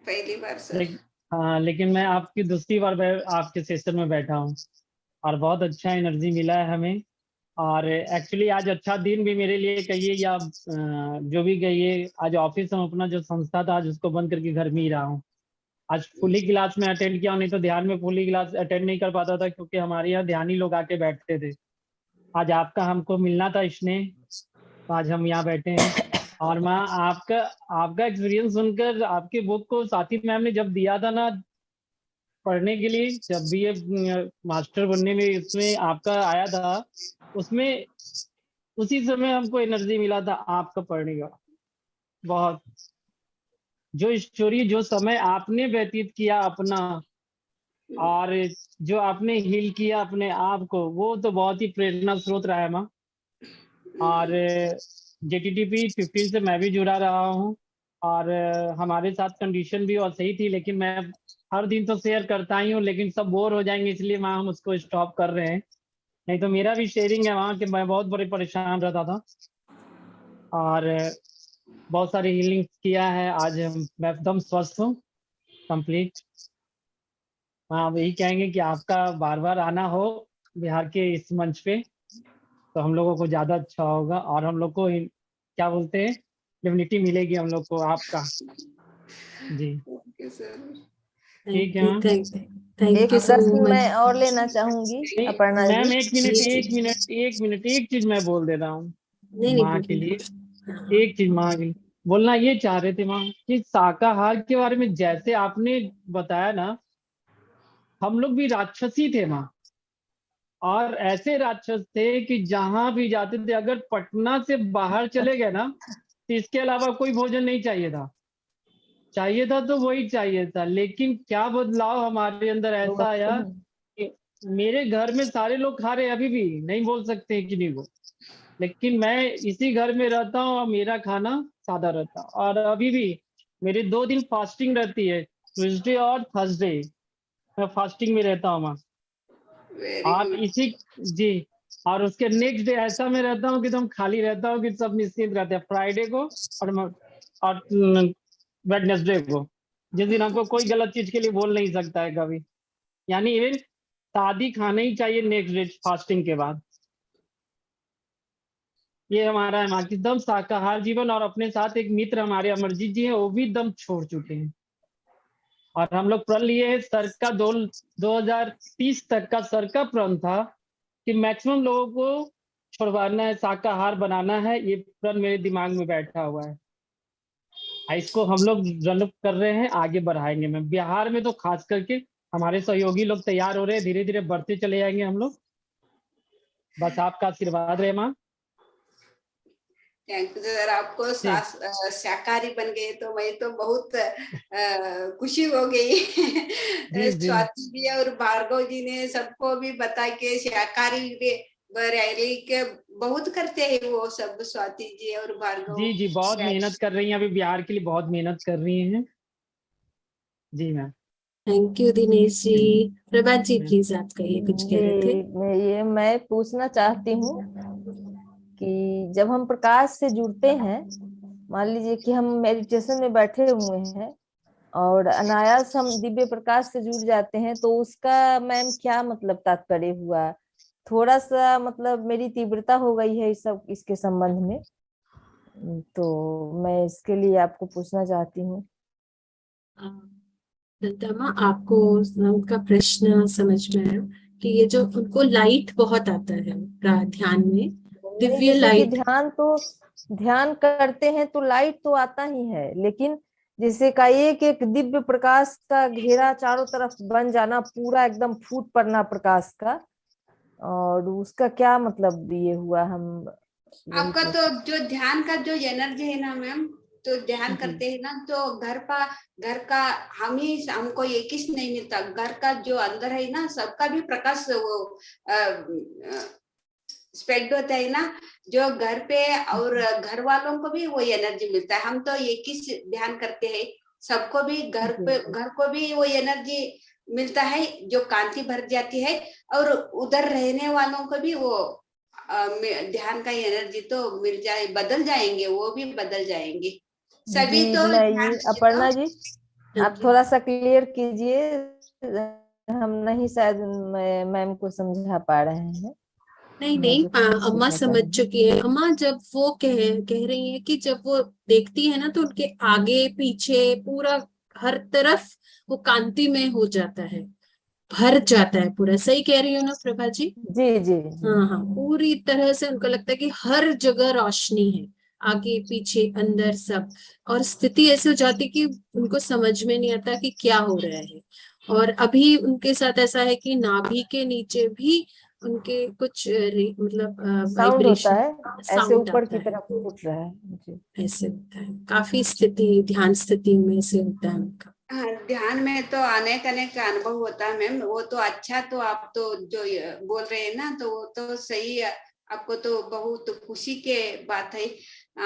पहली बार सर। हाँ, लेकिन मैं आपकी दूसरी बार आपके सेशन में बैठा हूँ और बहुत अच्छा एनर्जी मिला है हमें। और एक्चुअली आज अच्छा दिन भी मेरे लिए कहिए या जो भी कहिए, आज ऑफिस में अपना जो संस्था था आज उसको बंद करके घर में ही रहा हूँ। आज फुली क्लास में अटेंड किया, नहीं तो ध्यान में फुली क्लास अटेंड नहीं कर पाता था, क्योंकि हमारे यहाँ ध्यानी लोग आके बैठते थे। आज आपका हमको मिलना था स्नेह, तो आज हम यहाँ बैठे हैं। और मैं आपका एक्सपीरियंस सुनकर, आपके बुक को साथी मैम ने जब दिया था ना पढ़ने के लिए, जब भी ये मास्टर बनने में इसमें आपका आया था, उसमें उसी समय हमको एनर्जी मिला था आपका पढ़ने का। बहुत जो स्टोरी, जो समय आपने व्यतीत किया अपना, और जो आपने हील किया अपने आप को, वो तो बहुत ही प्रेरणा स्रोत रहा है माँ। और JTTP 15 से मैं भी जुड़ा रहा हूँ, और हमारे साथ कंडीशन भी और सही थी, लेकिन मैं हर दिन तो शेयर करता ही हूँ, लेकिन सब बोर हो जाएंगे, इसलिए माँ हम उसको स्टॉप कर रहे हैं। नहीं तो मेरा भी शेयरिंग है वहाँ कि मैं बहुत बड़े परेशान रहता था, और बहुत सारी हीलिंग किया है। आज मैं एकदम स्वस्थ हूँ, कंप्लीट। हाँ, अब यही कहेंगे कि आपका बार बार आना हो बिहार के इस मंच पे, तो हम लोगों को ज्यादा अच्छा होगा, और हम लोग को क्या बोलते हैं, इम्यूनिटी मिलेगी हम लोग को आपका। जी ओके सर। ठीक है मैम। थैंक यू एक सो दर्शन मैं मच। और लेना चाहूंगी अपर्णा मैम जी। एक चीज मैं बोल दे रहा हूँ नहीं नहीं माँ के बोलिए। लिए। एक चीज माँ के लिए बोलना ये चाह रहे थे माँ, कि शाकाहार के बारे में जैसे आपने बताया ना, हम लोग भी राक्षसी थे माँ, और ऐसे राक्षस थे कि जहां भी जाते थे, अगर पटना से बाहर चले गए ना, तो इसके अलावा कोई भोजन नहीं चाहिए था तो वही चाहिए था। लेकिन क्या बदलाव हमारे अंदर ऐसा आया कि मेरे घर में सारे लोग खा रहे हैं, अभी भी नहीं बोल सकते हैं कि नहीं वो, लेकिन मैं इसी घर में रहता हूँ और मेरा खाना सादा रहता है। और अभी भी मेरे 2 दिन फास्टिंग रहती है, ट्यूसडे और थर्सडे मैं फास्टिंग में रहता हूँ। वेरी और गुड। इसी जी, और उसके नेक्स्ट डे ऐसा मैं रहता हूँ कि एकदम खाली रहता हूँ, कि सब निश्चिंत रहते हैं फ्राइडे को और वेडनेसडे को, जिस दिन हमको कोई गलत चीज के लिए बोल नहीं सकता है कभी। यानी इवन शादी खाना ही चाहिए नेक्स्ट डे फास्टिंग के बाद। ये हमारा है माँ की एकदम शाकाहार जीवन। और अपने साथ एक मित्र हमारे अमरजीत जी हैं, वो भी एकदम छोड़ चुके हैं। और हम लोग प्रण लिए हैं, सर का 2030 तक का सर का प्रण था कि मैक्सिमम लोगों को छुड़वाना है, शाकाहार बनाना है। ये प्रण मेरे दिमाग में बैठा हुआ है, इसको हम लोग रन कर रहे हैं, आगे बढ़ाएंगे। मैं बिहार में तो खास करके हमारे सहयोगी लोग तैयार हो रहे हैं, धीरे धीरे बढ़ते चले जाएंगे हम लोग। बस आपका आशीर्वाद रहे माँ। Thank you sir. आपको शाकाहारी बन गए तो मैं तो बहुत खुशी हो गई। जी जी स्वाति जी और भार्गव जी ने सबको भी बता के शाकाहारी रैली के बहुत करते हैं वो सब, स्वाति जी और भार्गव। जी बहुत मेहनत कर रही हैं, अभी बिहार के लिए बहुत मेहनत कर रही हैं। जी ma'am. Thank you Dinesh ji. Prabhat ji please आप कहिए, कुछ कह रहे थे। मैं पूछना चाहती हूँ कि जब हम प्रकाश से जुड़ते हैं, मान लीजिए कि हम मेडिटेशन में बैठे हुए हैं और अनायास हम दिव्य प्रकाश से जुड़ जाते हैं, तो उसका मैम क्या मतलब तात्पर्य हुआ? थोड़ा सा मतलब मेरी तीव्रता हो गई है इसके संबंध में, तो मैं इसके लिए आपको पूछना चाहती हूँ। ललिता, आपको उनका प्रश्न समझ में आया कि ये जो उनको लाइट बहुत आता है ध्यान में, दिव्य जैसे कि लाइट। ध्यान करते हैं तो लाइट तो आता ही है, लेकिन जैसे का एक दिव्य प्रकाश का घेरा चारों तरफ बन जाना, पूरा एकदम फूट पड़ना प्रकाश का, और उसका क्या मतलब ये हुआ? हम आपका तो जो ध्यान का जो एनर्जी है ना मैम, तो ध्यान करते हैं ना, तो घर का हमको एक ही नहीं मिलता, घर का जो अंदर है ना सबका भी प्रकाश वो स्प्रेड होता है ना, जो घर पे और घर वालों को भी वो एनर्जी मिलता है। हम तो एक ही ध्यान करते हैं, सबको भी घर को भी वो एनर्जी मिलता है, जो कांति भर जाती है, और उधर रहने वालों को भी वो ध्यान का एनर्जी तो मिल जाए, बदल जाएंगे, वो भी बदल जाएंगे सभी। जी तो मैं ध्यान ये से अपर्णा तो जी आप थोड़ा सा क्लियर कीजिए, हम नहीं शायद मैम को समझा पा रहे हैं। नहीं मैं नहीं जो अम्मा पूछना चाह समझ रही हूँ। चुकी है। अम्मा जब वो कह रही है कि जब वो देखती है ना तो उनके आगे पीछे पूरा हर तरफ वो कांतिमय हो जाता है, भर जाता है पूरा। सही कह रही हो ना प्रभा जी? जी जी जी हाँ हाँ, पूरी तरह से उनको लगता है कि हर जगह रोशनी है, आगे पीछे अंदर सब। और स्थिति ऐसी हो जाती कि उनको समझ में नहीं आता कि क्या हो रहा है। और अभी उनके साथ ऐसा है कि नाभि के नीचे भी उनके कुछ मतलब साउंड होता वाइब्रेशन, है, ऐसे साउंड ऊपर आता की है। तरफ उठ रहा है जी। ऐसे होता है, काफी स्थिति, ध्यान स्थिति में से होता है उनका। हाँ, ध्यान में तो अनेक अनेक का अनुभव होता है मैम। वो तो अच्छा, तो आप तो जो ये बोल रहे हैं ना, तो वो तो सही है। आपको तो बहुत खुशी के बात है।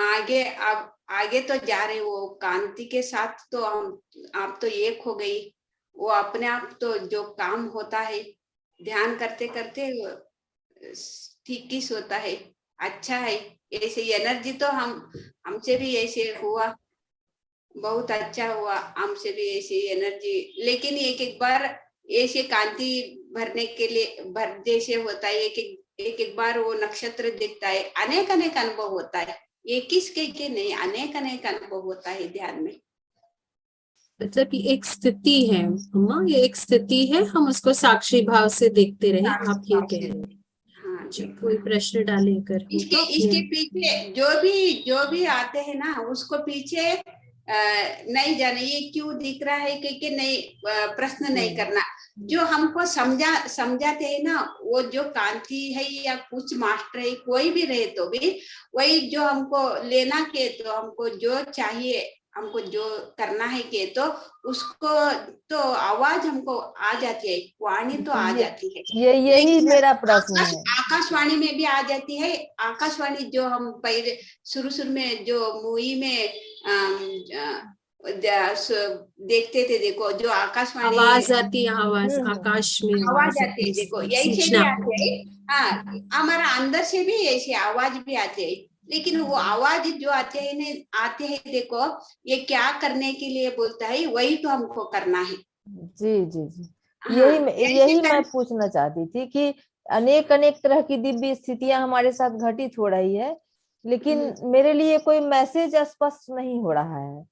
आगे आप आगे तो जा रहे हो कांति के साथ, तो आप तो एक हो गई। वो अपने आप तो जो काम होता है ध्यान करते करते ठीक ही होता है। अच्छा है, ऐसे एनर्जी तो हमसे भी ऐसे हुआ, बहुत अच्छा हुआ हमसे भी ऐसी एनर्जी। लेकिन एक बार ऐसे कांति भरने के लिए भर जैसे होता है, एक बार वो नक्षत्र दिखता है, अनेक अनेक अनुभव होता है। एक किसके के नहीं, अनेक अनेक अनुभव होता है ध्यान में। मतलब ये एक स्थिति है अम्मा, ये एक स्थिति है, हम उसको साक्षी भाव से देखते रहे, आप ये कह रहे हैं। हाँ, जी, कोई प्रश्न डाले अगर हो इसके तो इसके पीछे जो भी आते हैं ना, उसको पीछे नहीं जाने ये क्यों दिख रहा है कि नहीं, प्रश्न नहीं करना। जो हमको समझाते हैं ना, वो जो कांति है या कुछ मास्टर है, कोई भी रहे तो भी वही जो हमको लेना के, तो हमको जो चाहिए, हमको जो करना है के, तो उसको तो आवाज हमको आ जाती है, वाणी तो आ जाती है। यही लेकिन मेरा प्रश्न है। आकाशवाणी में भी आ जाती है। आकाशवाणी जो हम पहले शुरू में जो मूवी में देखते थे, देखो जो आकाशवाणी आवाज आती है, आवाज हम्म। आकाश में आवाज आवाज आती है, आती देखो है, यही भी सूचना। आती है। हाँ, हमारा अंदर से भी ऐसी आवाज भी आती है। लेकिन वो आवाज जो आते हैं देखो, ये क्या करने के लिए बोलता है, वही तो हमको करना है। जी जी जी हाँ, यही मैं पूछना चाहती थी कि अनेक अनेक तरह की दिव्य स्थितियां हमारे साथ घटित हो रही है, लेकिन मेरे लिए कोई मैसेज स्पष्ट नहीं हो रहा है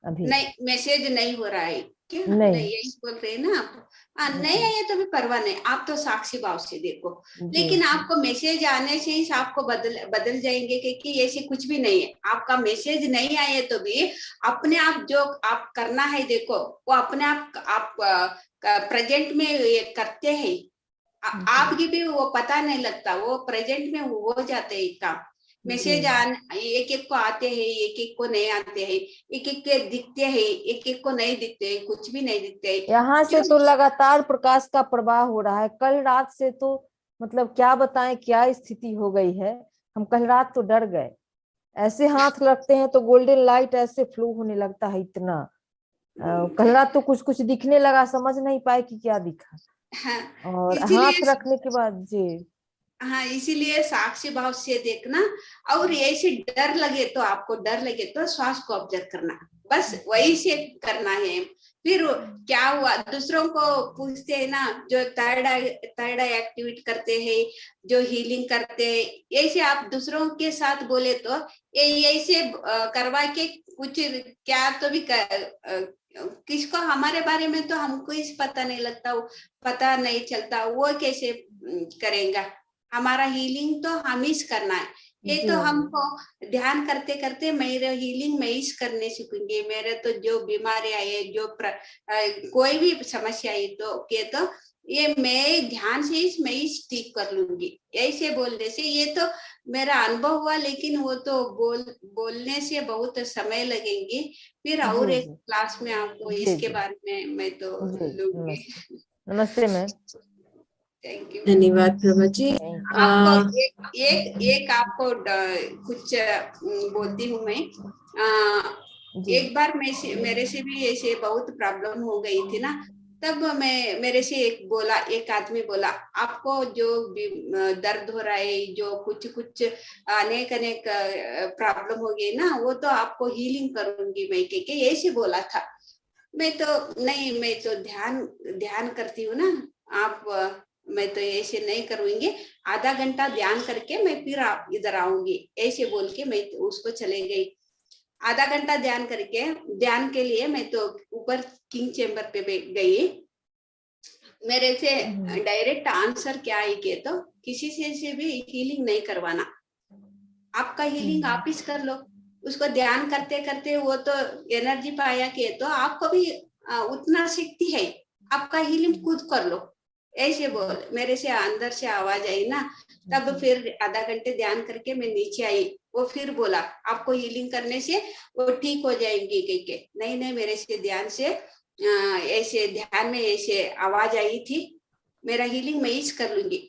अभी। नहीं, मैसेज नहीं हो रहा है क्या? नहीं यही बोल रहे हैं ना आप? हाँ, नहीं आए तो भी परवाह नहीं, आप तो साक्षी भाव से देखो। जी लेकिन आपको मैसेज आने से ही आपको बदल जाएंगे कि ऐसे कुछ भी नहीं है। आपका मैसेज नहीं आए तो भी अपने आप जो आप करना है, देखो वो अपने आप प्रेजेंट में ये करते हैं। आपकी भी वो पता नहीं लगता, वो प्रेजेंट में हो जाते हैं काम। मैसेज एक एक को आते हैं, एक एक को नहीं आते हैं, एक एक के दिखते हैं, एक एक को नहीं दिखते हैं, कुछ भी नहीं दिखते हैं। यहाँ से तो लगातार प्रकाश का प्रवाह हो रहा है। कल रात से तो मतलब क्या बताएं क्या स्थिति हो गई है। हम कल रात तो डर गए, ऐसे हाथ रखते हैं तो गोल्डन लाइट ऐसे फ्लो होने लगता है इतना। कल रात तो कुछ कुछ दिखने लगा, समझ नहीं पाए कि क्या दिखा। हाँ, और हाथ इसीलिए रखने के बाद जी हाँ, इसीलिए साक्षी भाव से देखना। और ऐसे डर लगे तो, आपको डर लगे तो श्वास को ऑब्जर्व करना, बस वही से करना है। फिर क्या हुआ, दूसरों को पूछते हैं ना, जो थर्ड आई एक्टिवेट करते हैं, जो हीलिंग करते हैं, ऐसे आप दूसरों के साथ बोले तो ये ऐसे करवा के कुछ क्या तो भी किसको हमारे बारे में तो हमको इस पता नहीं लगता, पता नहीं चलता, वो कैसे करेगा। हमारा हीलिंग तो हम ही करना है। ये तो हमको ध्यान करते करते मेरे हीलिंग मैं ही करने सीखूंगी। मेरे तो जो बीमारी आई, जो कोई भी समस्या आई तो ये मैं ध्यान से ही मैं ही ठीक कर लूंगी, ऐसे बोलने से। ये तो मेरा अनुभव हुआ, लेकिन वो तो बोलने से बहुत समय लगेंगे। फिर और एक क्लास में आपको इसके बारे में मैं तो लूंगी। नमस्ते मैम। थैंक यू, धन्यवाद प्रभा जी। आपको एक आपको कुछ बोलती हूँ मैं। एक बार मेरे से भी ऐसे बहुत प्रॉब्लम हो गई थी ना, तब मेरे से एक आदमी बोला, आपको जो दर्द हो रहा है, जो कुछ अनेक प्रॉब्लम हो गई ना, वो तो आपको हीलिंग करूंगी मैं के ऐसे बोला था। मैं तो नहीं, मैं तो ध्यान करती हूँ ना, मैं तो ऐसे नहीं करूंगी, आधा घंटा ध्यान करके मैं फिर इधर आऊंगी, ऐसे बोल के मैं तो उसको चले गई। आधा घंटा ध्यान करके, ध्यान के लिए मैं तो ऊपर किंग चेम्बर पे गई। मेरे से डायरेक्ट आंसर क्या है कि तो किसी से भी हीलिंग नहीं करवाना, आपका हीलिंग आप ही कर लो। उसको ध्यान करते करते वो तो एनर्जी पाया कि तो आपको भी उतना शक्ति है, आपका हीलिंग खुद कर लो, ऐसे बोल। मेरे से अंदर से आवाज आई ना, तब फिर आधा घंटे ध्यान करके मैं नीचे आई। वो फिर बोला, आपको हीलिंग करने से वो ठीक हो जाएंगी के नहीं, मेरे से ध्यान से ऐसे ध्यान में ऐसे आवाज आई थी, मेरा हीलिंग मैं ही कर लूंगी,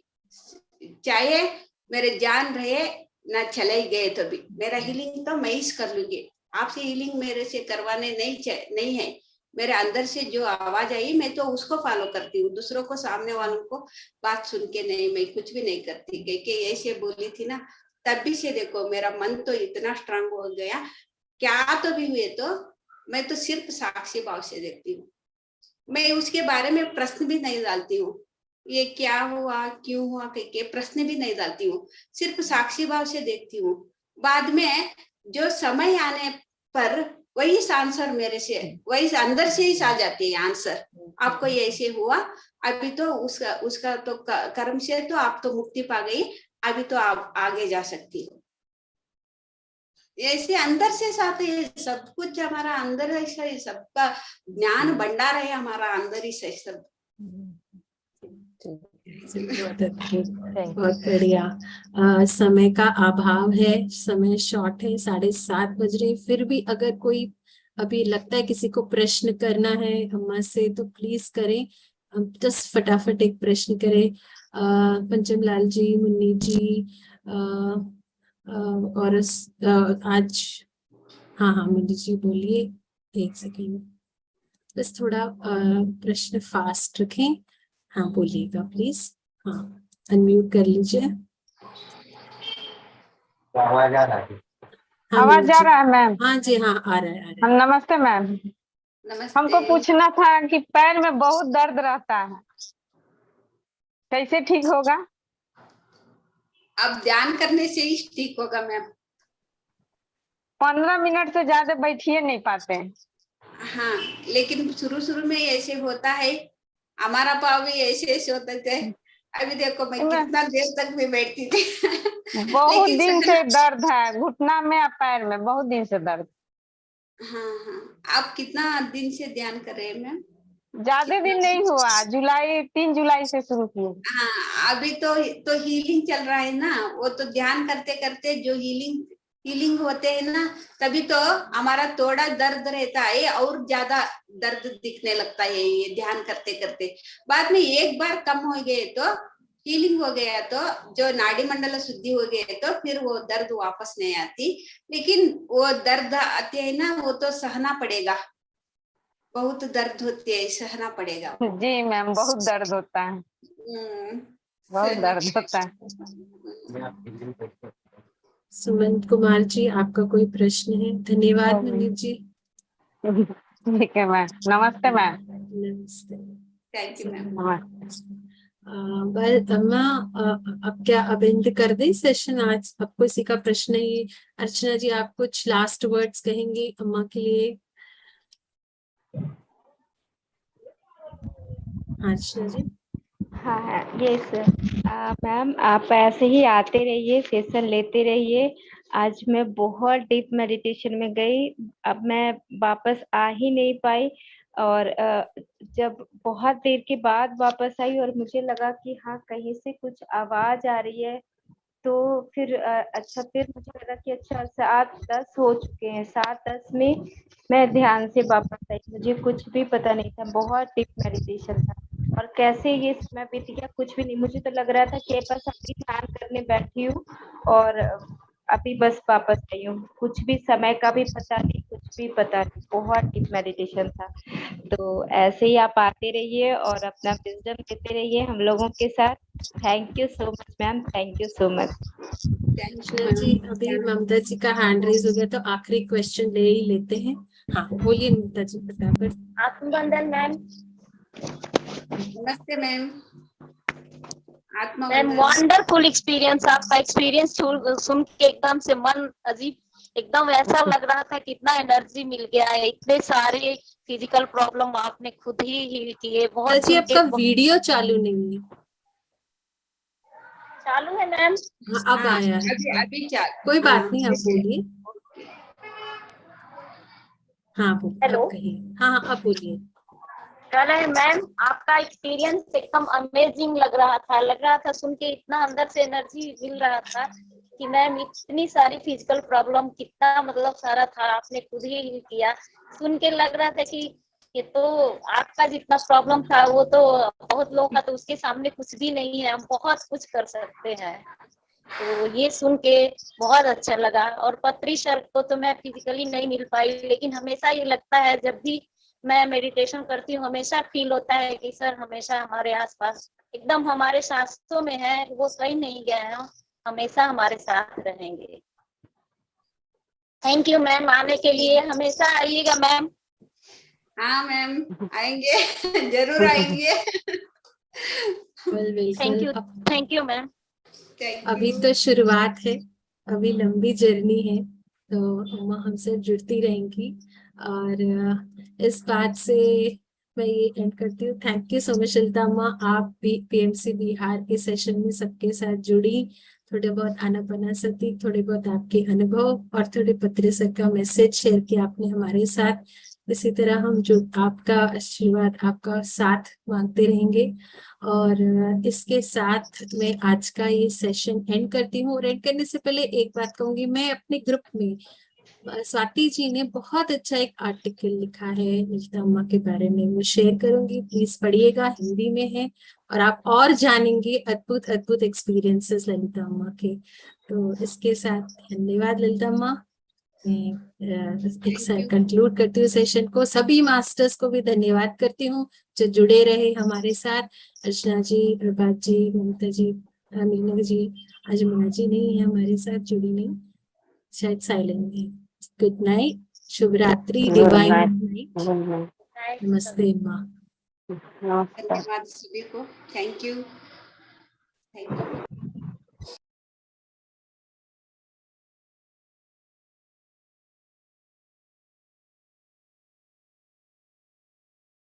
चाहे मेरे जान रहे ना चले गए तो भी मेरा हीलिंग तो मैं ही कर लूंगी। आपसे हीलिंग मेरे से करवाने नहीं है। मेरे अंदर से जो आवाज आई मैं तो उसको फॉलो करती हूँ, दूसरों को, सामने वालों को बात सुन के नहीं, मैं कुछ भी नहीं करती। कि ऐसे बोली थी ना, तभी से देखो मेरा मन तो इतना स्ट्रांग हो गया, क्या तो भी हुए तो मैं तो सिर्फ साक्षी भाव से देखती हूँ, मैं उसके बारे में प्रश्न भी नहीं डालती हूँ, ये क्या हुआ क्यों हुआ के प्रश्न भी नहीं डालती हूँ, सिर्फ साक्षी भाव से देखती हूँ। बाद में जो समय आने पर वही आंसर मेरे से, वही अंदर से ही आ जाती है आंसर, आपको ये ऐसे हुआ, अभी तो उसका तो कर्म से तो आप तो मुक्ति पा गई, अभी तो आप आगे जा सकती हो। ऐसे अंदर से साथ है, सब कुछ हमारा अंदर ऐसा है, सबका ज्ञान भंडार है हमारा अंदर ही से सब। बहुत बढ़िया। समय का अभाव है, समय शॉर्ट है, 7:30 बज रहे, फिर भी अगर कोई अभी लगता है किसी को प्रश्न करना है अम्मा से तो प्लीज करें, जस्ट फटाफट एक प्रश्न करें। पंचम लाल जी, मुन्नी जी, और आज हाँ मुन्नी जी बोलिए, एक सेकेंड, बस थोड़ा प्रश्न फास्ट रखें। हाँ बोलिएगा प्लीज, हाँ अनम्यूट कर लीजिए। आवाज आ रहा है? हाँ, आवाज जा रहा है मैम? हाँ जी, हाँ आ रहा है। नमस्ते मैम। नमस्ते। हमको पूछना था कि पैर में बहुत दर्द रहता है, कैसे ठीक होगा? अब ध्यान करने से ही ठीक होगा मैम। 15 मिनट से ज्यादा बैठिए नहीं पाते हैं। हाँ, लेकिन शुरू में ऐसे होता है, हमारा पाँव भी ऐसे होते थे। अभी देखो मैं कितना देर तक भी बैठती थी। बहुत दिन से दर्द है घुटना में और पैर में, बहुत दिन से दर्द। हाँ, आप कितना दिन से ध्यान कर रहे हैं मैम? ज्यादा दिन नहीं हुआ, 3 जुलाई से शुरू किए। हाँ, अभी तो हीलिंग चल रहा है ना, वो तो ध्यान करते करते जो हीलिंग होते हैं ना, तभी तो हमारा थोड़ा दर्द रहता है और ज्यादा दर्द दिखने लगता है ये ध्यान करते करते। बाद में एक बार कम हो गए तो हीलिंग हो गया तो जो नाड़ी मंडल शुद्धि हो गए तो फिर वो दर्द वापस नहीं आती, लेकिन वो दर्द आते हैं ना, वो तो सहना पड़ेगा, बहुत दर्द होती है, सहना पड़ेगा। जी मैम, बहुत दर्द होता है, बहुत दर्द होता है। सुमंत कुमार जी, आपका कोई प्रश्न है? धन्यवाद मुन्नी जी। ठीक है मैम, नमस्ते मैम। नमस्ते। Thank you ma'am. अम्मा, अब क्या अब एंड कर दें सेशन? आज अब किसी का प्रश्न है? अर्चना जी, आप कुछ लास्ट वर्ड्स कहेंगे अम्मा के लिए? अर्चना जी। हाँ यस मैम, आप ऐसे ही आते रहिए, सेशन लेते रहिए। आज मैं बहुत डीप मेडिटेशन में गई, अब मैं वापस आ ही नहीं पाई, और जब बहुत देर के बाद वापस आई और मुझे लगा कि हाँ कहीं से कुछ आवाज आ रही है, तो फिर अच्छा, फिर मुझे लगा कि अच्छा 7:10 हो चुके हैं, 7:10 में मैं ध्यान से वापस आई। मुझे कुछ भी पता नहीं था, बहुत डीप मेडिटेशन था, और कैसे ये समय बीत गया कुछ भी नहीं। मुझे तो लग रहा था कि बस अभी ध्यान करने बैठी हूँ और अभी बस वापस आई हूँ, कुछ भी समय का भी पता नहीं, कुछ कुछ भी पता नहीं, बहुत डीप मेडिटेशन था। तो ऐसे ही आप आते रहिए और अपना विजडम देते रहिए हम लोगों के साथ। Thank you so much ma'am, thank you so much. Thank you Archana ji, अभी ममता जी का हैंड रेज हो गया तो आखिरी क्वेश्चन ले ही लेते हैं। हाँ बोलिए ममता जी फटाफट। आत्मबंधन मैम। नमस्ते मैम। आत्मा मैम वंडरफुल एक्सपीरियंस, आपका एक्सपीरियंस सुन के एकदम से मन अजीब, एकदम ऐसा लग रहा था कि इतना एनर्जी मिल गया है, इतने सारे फिजिकल प्रॉब्लम आपने खुद ही हील किए। बहुत जी सुन के आपका वीडियो चालू नहीं है। चालू है मैम। हाँ अब हाँ, आया है। अभी क्या कोई बात नहीं, आप बोलिए। हाँ हेलो। आप कहिए। हाँ हाँ आप बोलिए। कह रहे हैं मैम आपका एक्सपीरियंस एकदम अमेजिंग लग रहा था सुन के, इतना अंदर से एनर्जी मिल रहा था कि मैम इतनी सारी फिजिकल प्रॉब्लम कितना मतलब सारा था आपने खुद ही हील किया। सुन के लग रहा था कि ये तो आपका जितना प्रॉब्लम था वो तो बहुत लोगों का तो उसके सामने कुछ भी नहीं है, हम बहुत कुछ कर सकते हैं। तो ये सुन के बहुत अच्छा लगा। और पत्री सर को तो मैं फिजिकली नहीं मिल पाई, लेकिन हमेशा ये लगता है जब भी मैं मेडिटेशन करती हूँ हमेशा फील होता है कि सर हमेशा हमारे आसपास एकदम हमारे सांसों में है, वो कहीं नहीं गए हैं, हमेशा हमारे साथ रहेंगे। थैंक यू मैम, आने के लिए हमेशा आइएगा मैम। हाँ मैम आएंगे जरूर आएंगे। Thank you ma'am. अभी तो शुरुआत है, अभी लंबी जर्नी है, तो अम्मा हमसे जुड़ती रहेंगी। और इस बात से मैं ये एंड करती हूँ। Thank you so much Lalita अम्मा, आप भी पीएमसी बिहार के सेशन में सबके साथ जुड़ी, थोड़े बहुत आनापानासती, थोड़े बहुत आपके अनुभव और थोड़े पत्र सर का मैसेज शेयर किया आपने हमारे साथ। इसी तरह हम जो आपका आशीर्वाद, आपका साथ मांगते रहेंगे। और इसके साथ मैं आज का ये सेशन एंड करती हूँ। और एंड करने से पहले एक बात कहूंगी, मैं अपने ग्रुप में स्वाति जी ने बहुत अच्छा एक आर्टिकल लिखा है ललिता अम्मा के बारे में, वो शेयर करूंगी, प्लीज पढ़िएगा, हिंदी में है और आप और जानेंगे अद्भुत अद्भुत एक्सपीरियंसेस ललिता अम्मा के। तो इसके साथ धन्यवाद ललिता अम्मा। मैं कंक्लूड करती हूँ सेशन को। सभी मास्टर्स को भी धन्यवाद करती हूँ जो जुड़े रहे हमारे साथ। अर्चना जी, प्रभात जी, ममता जी, मीना जी, आज मीना जी नहीं है हमारे साथ, जुड़ी नहीं, शायद साइलेंट है। गुड नाइट, शुभ रात्रि, डिवाइन नाइट। नमस्ते माँ। धन्यवाद सभी को। Thank you.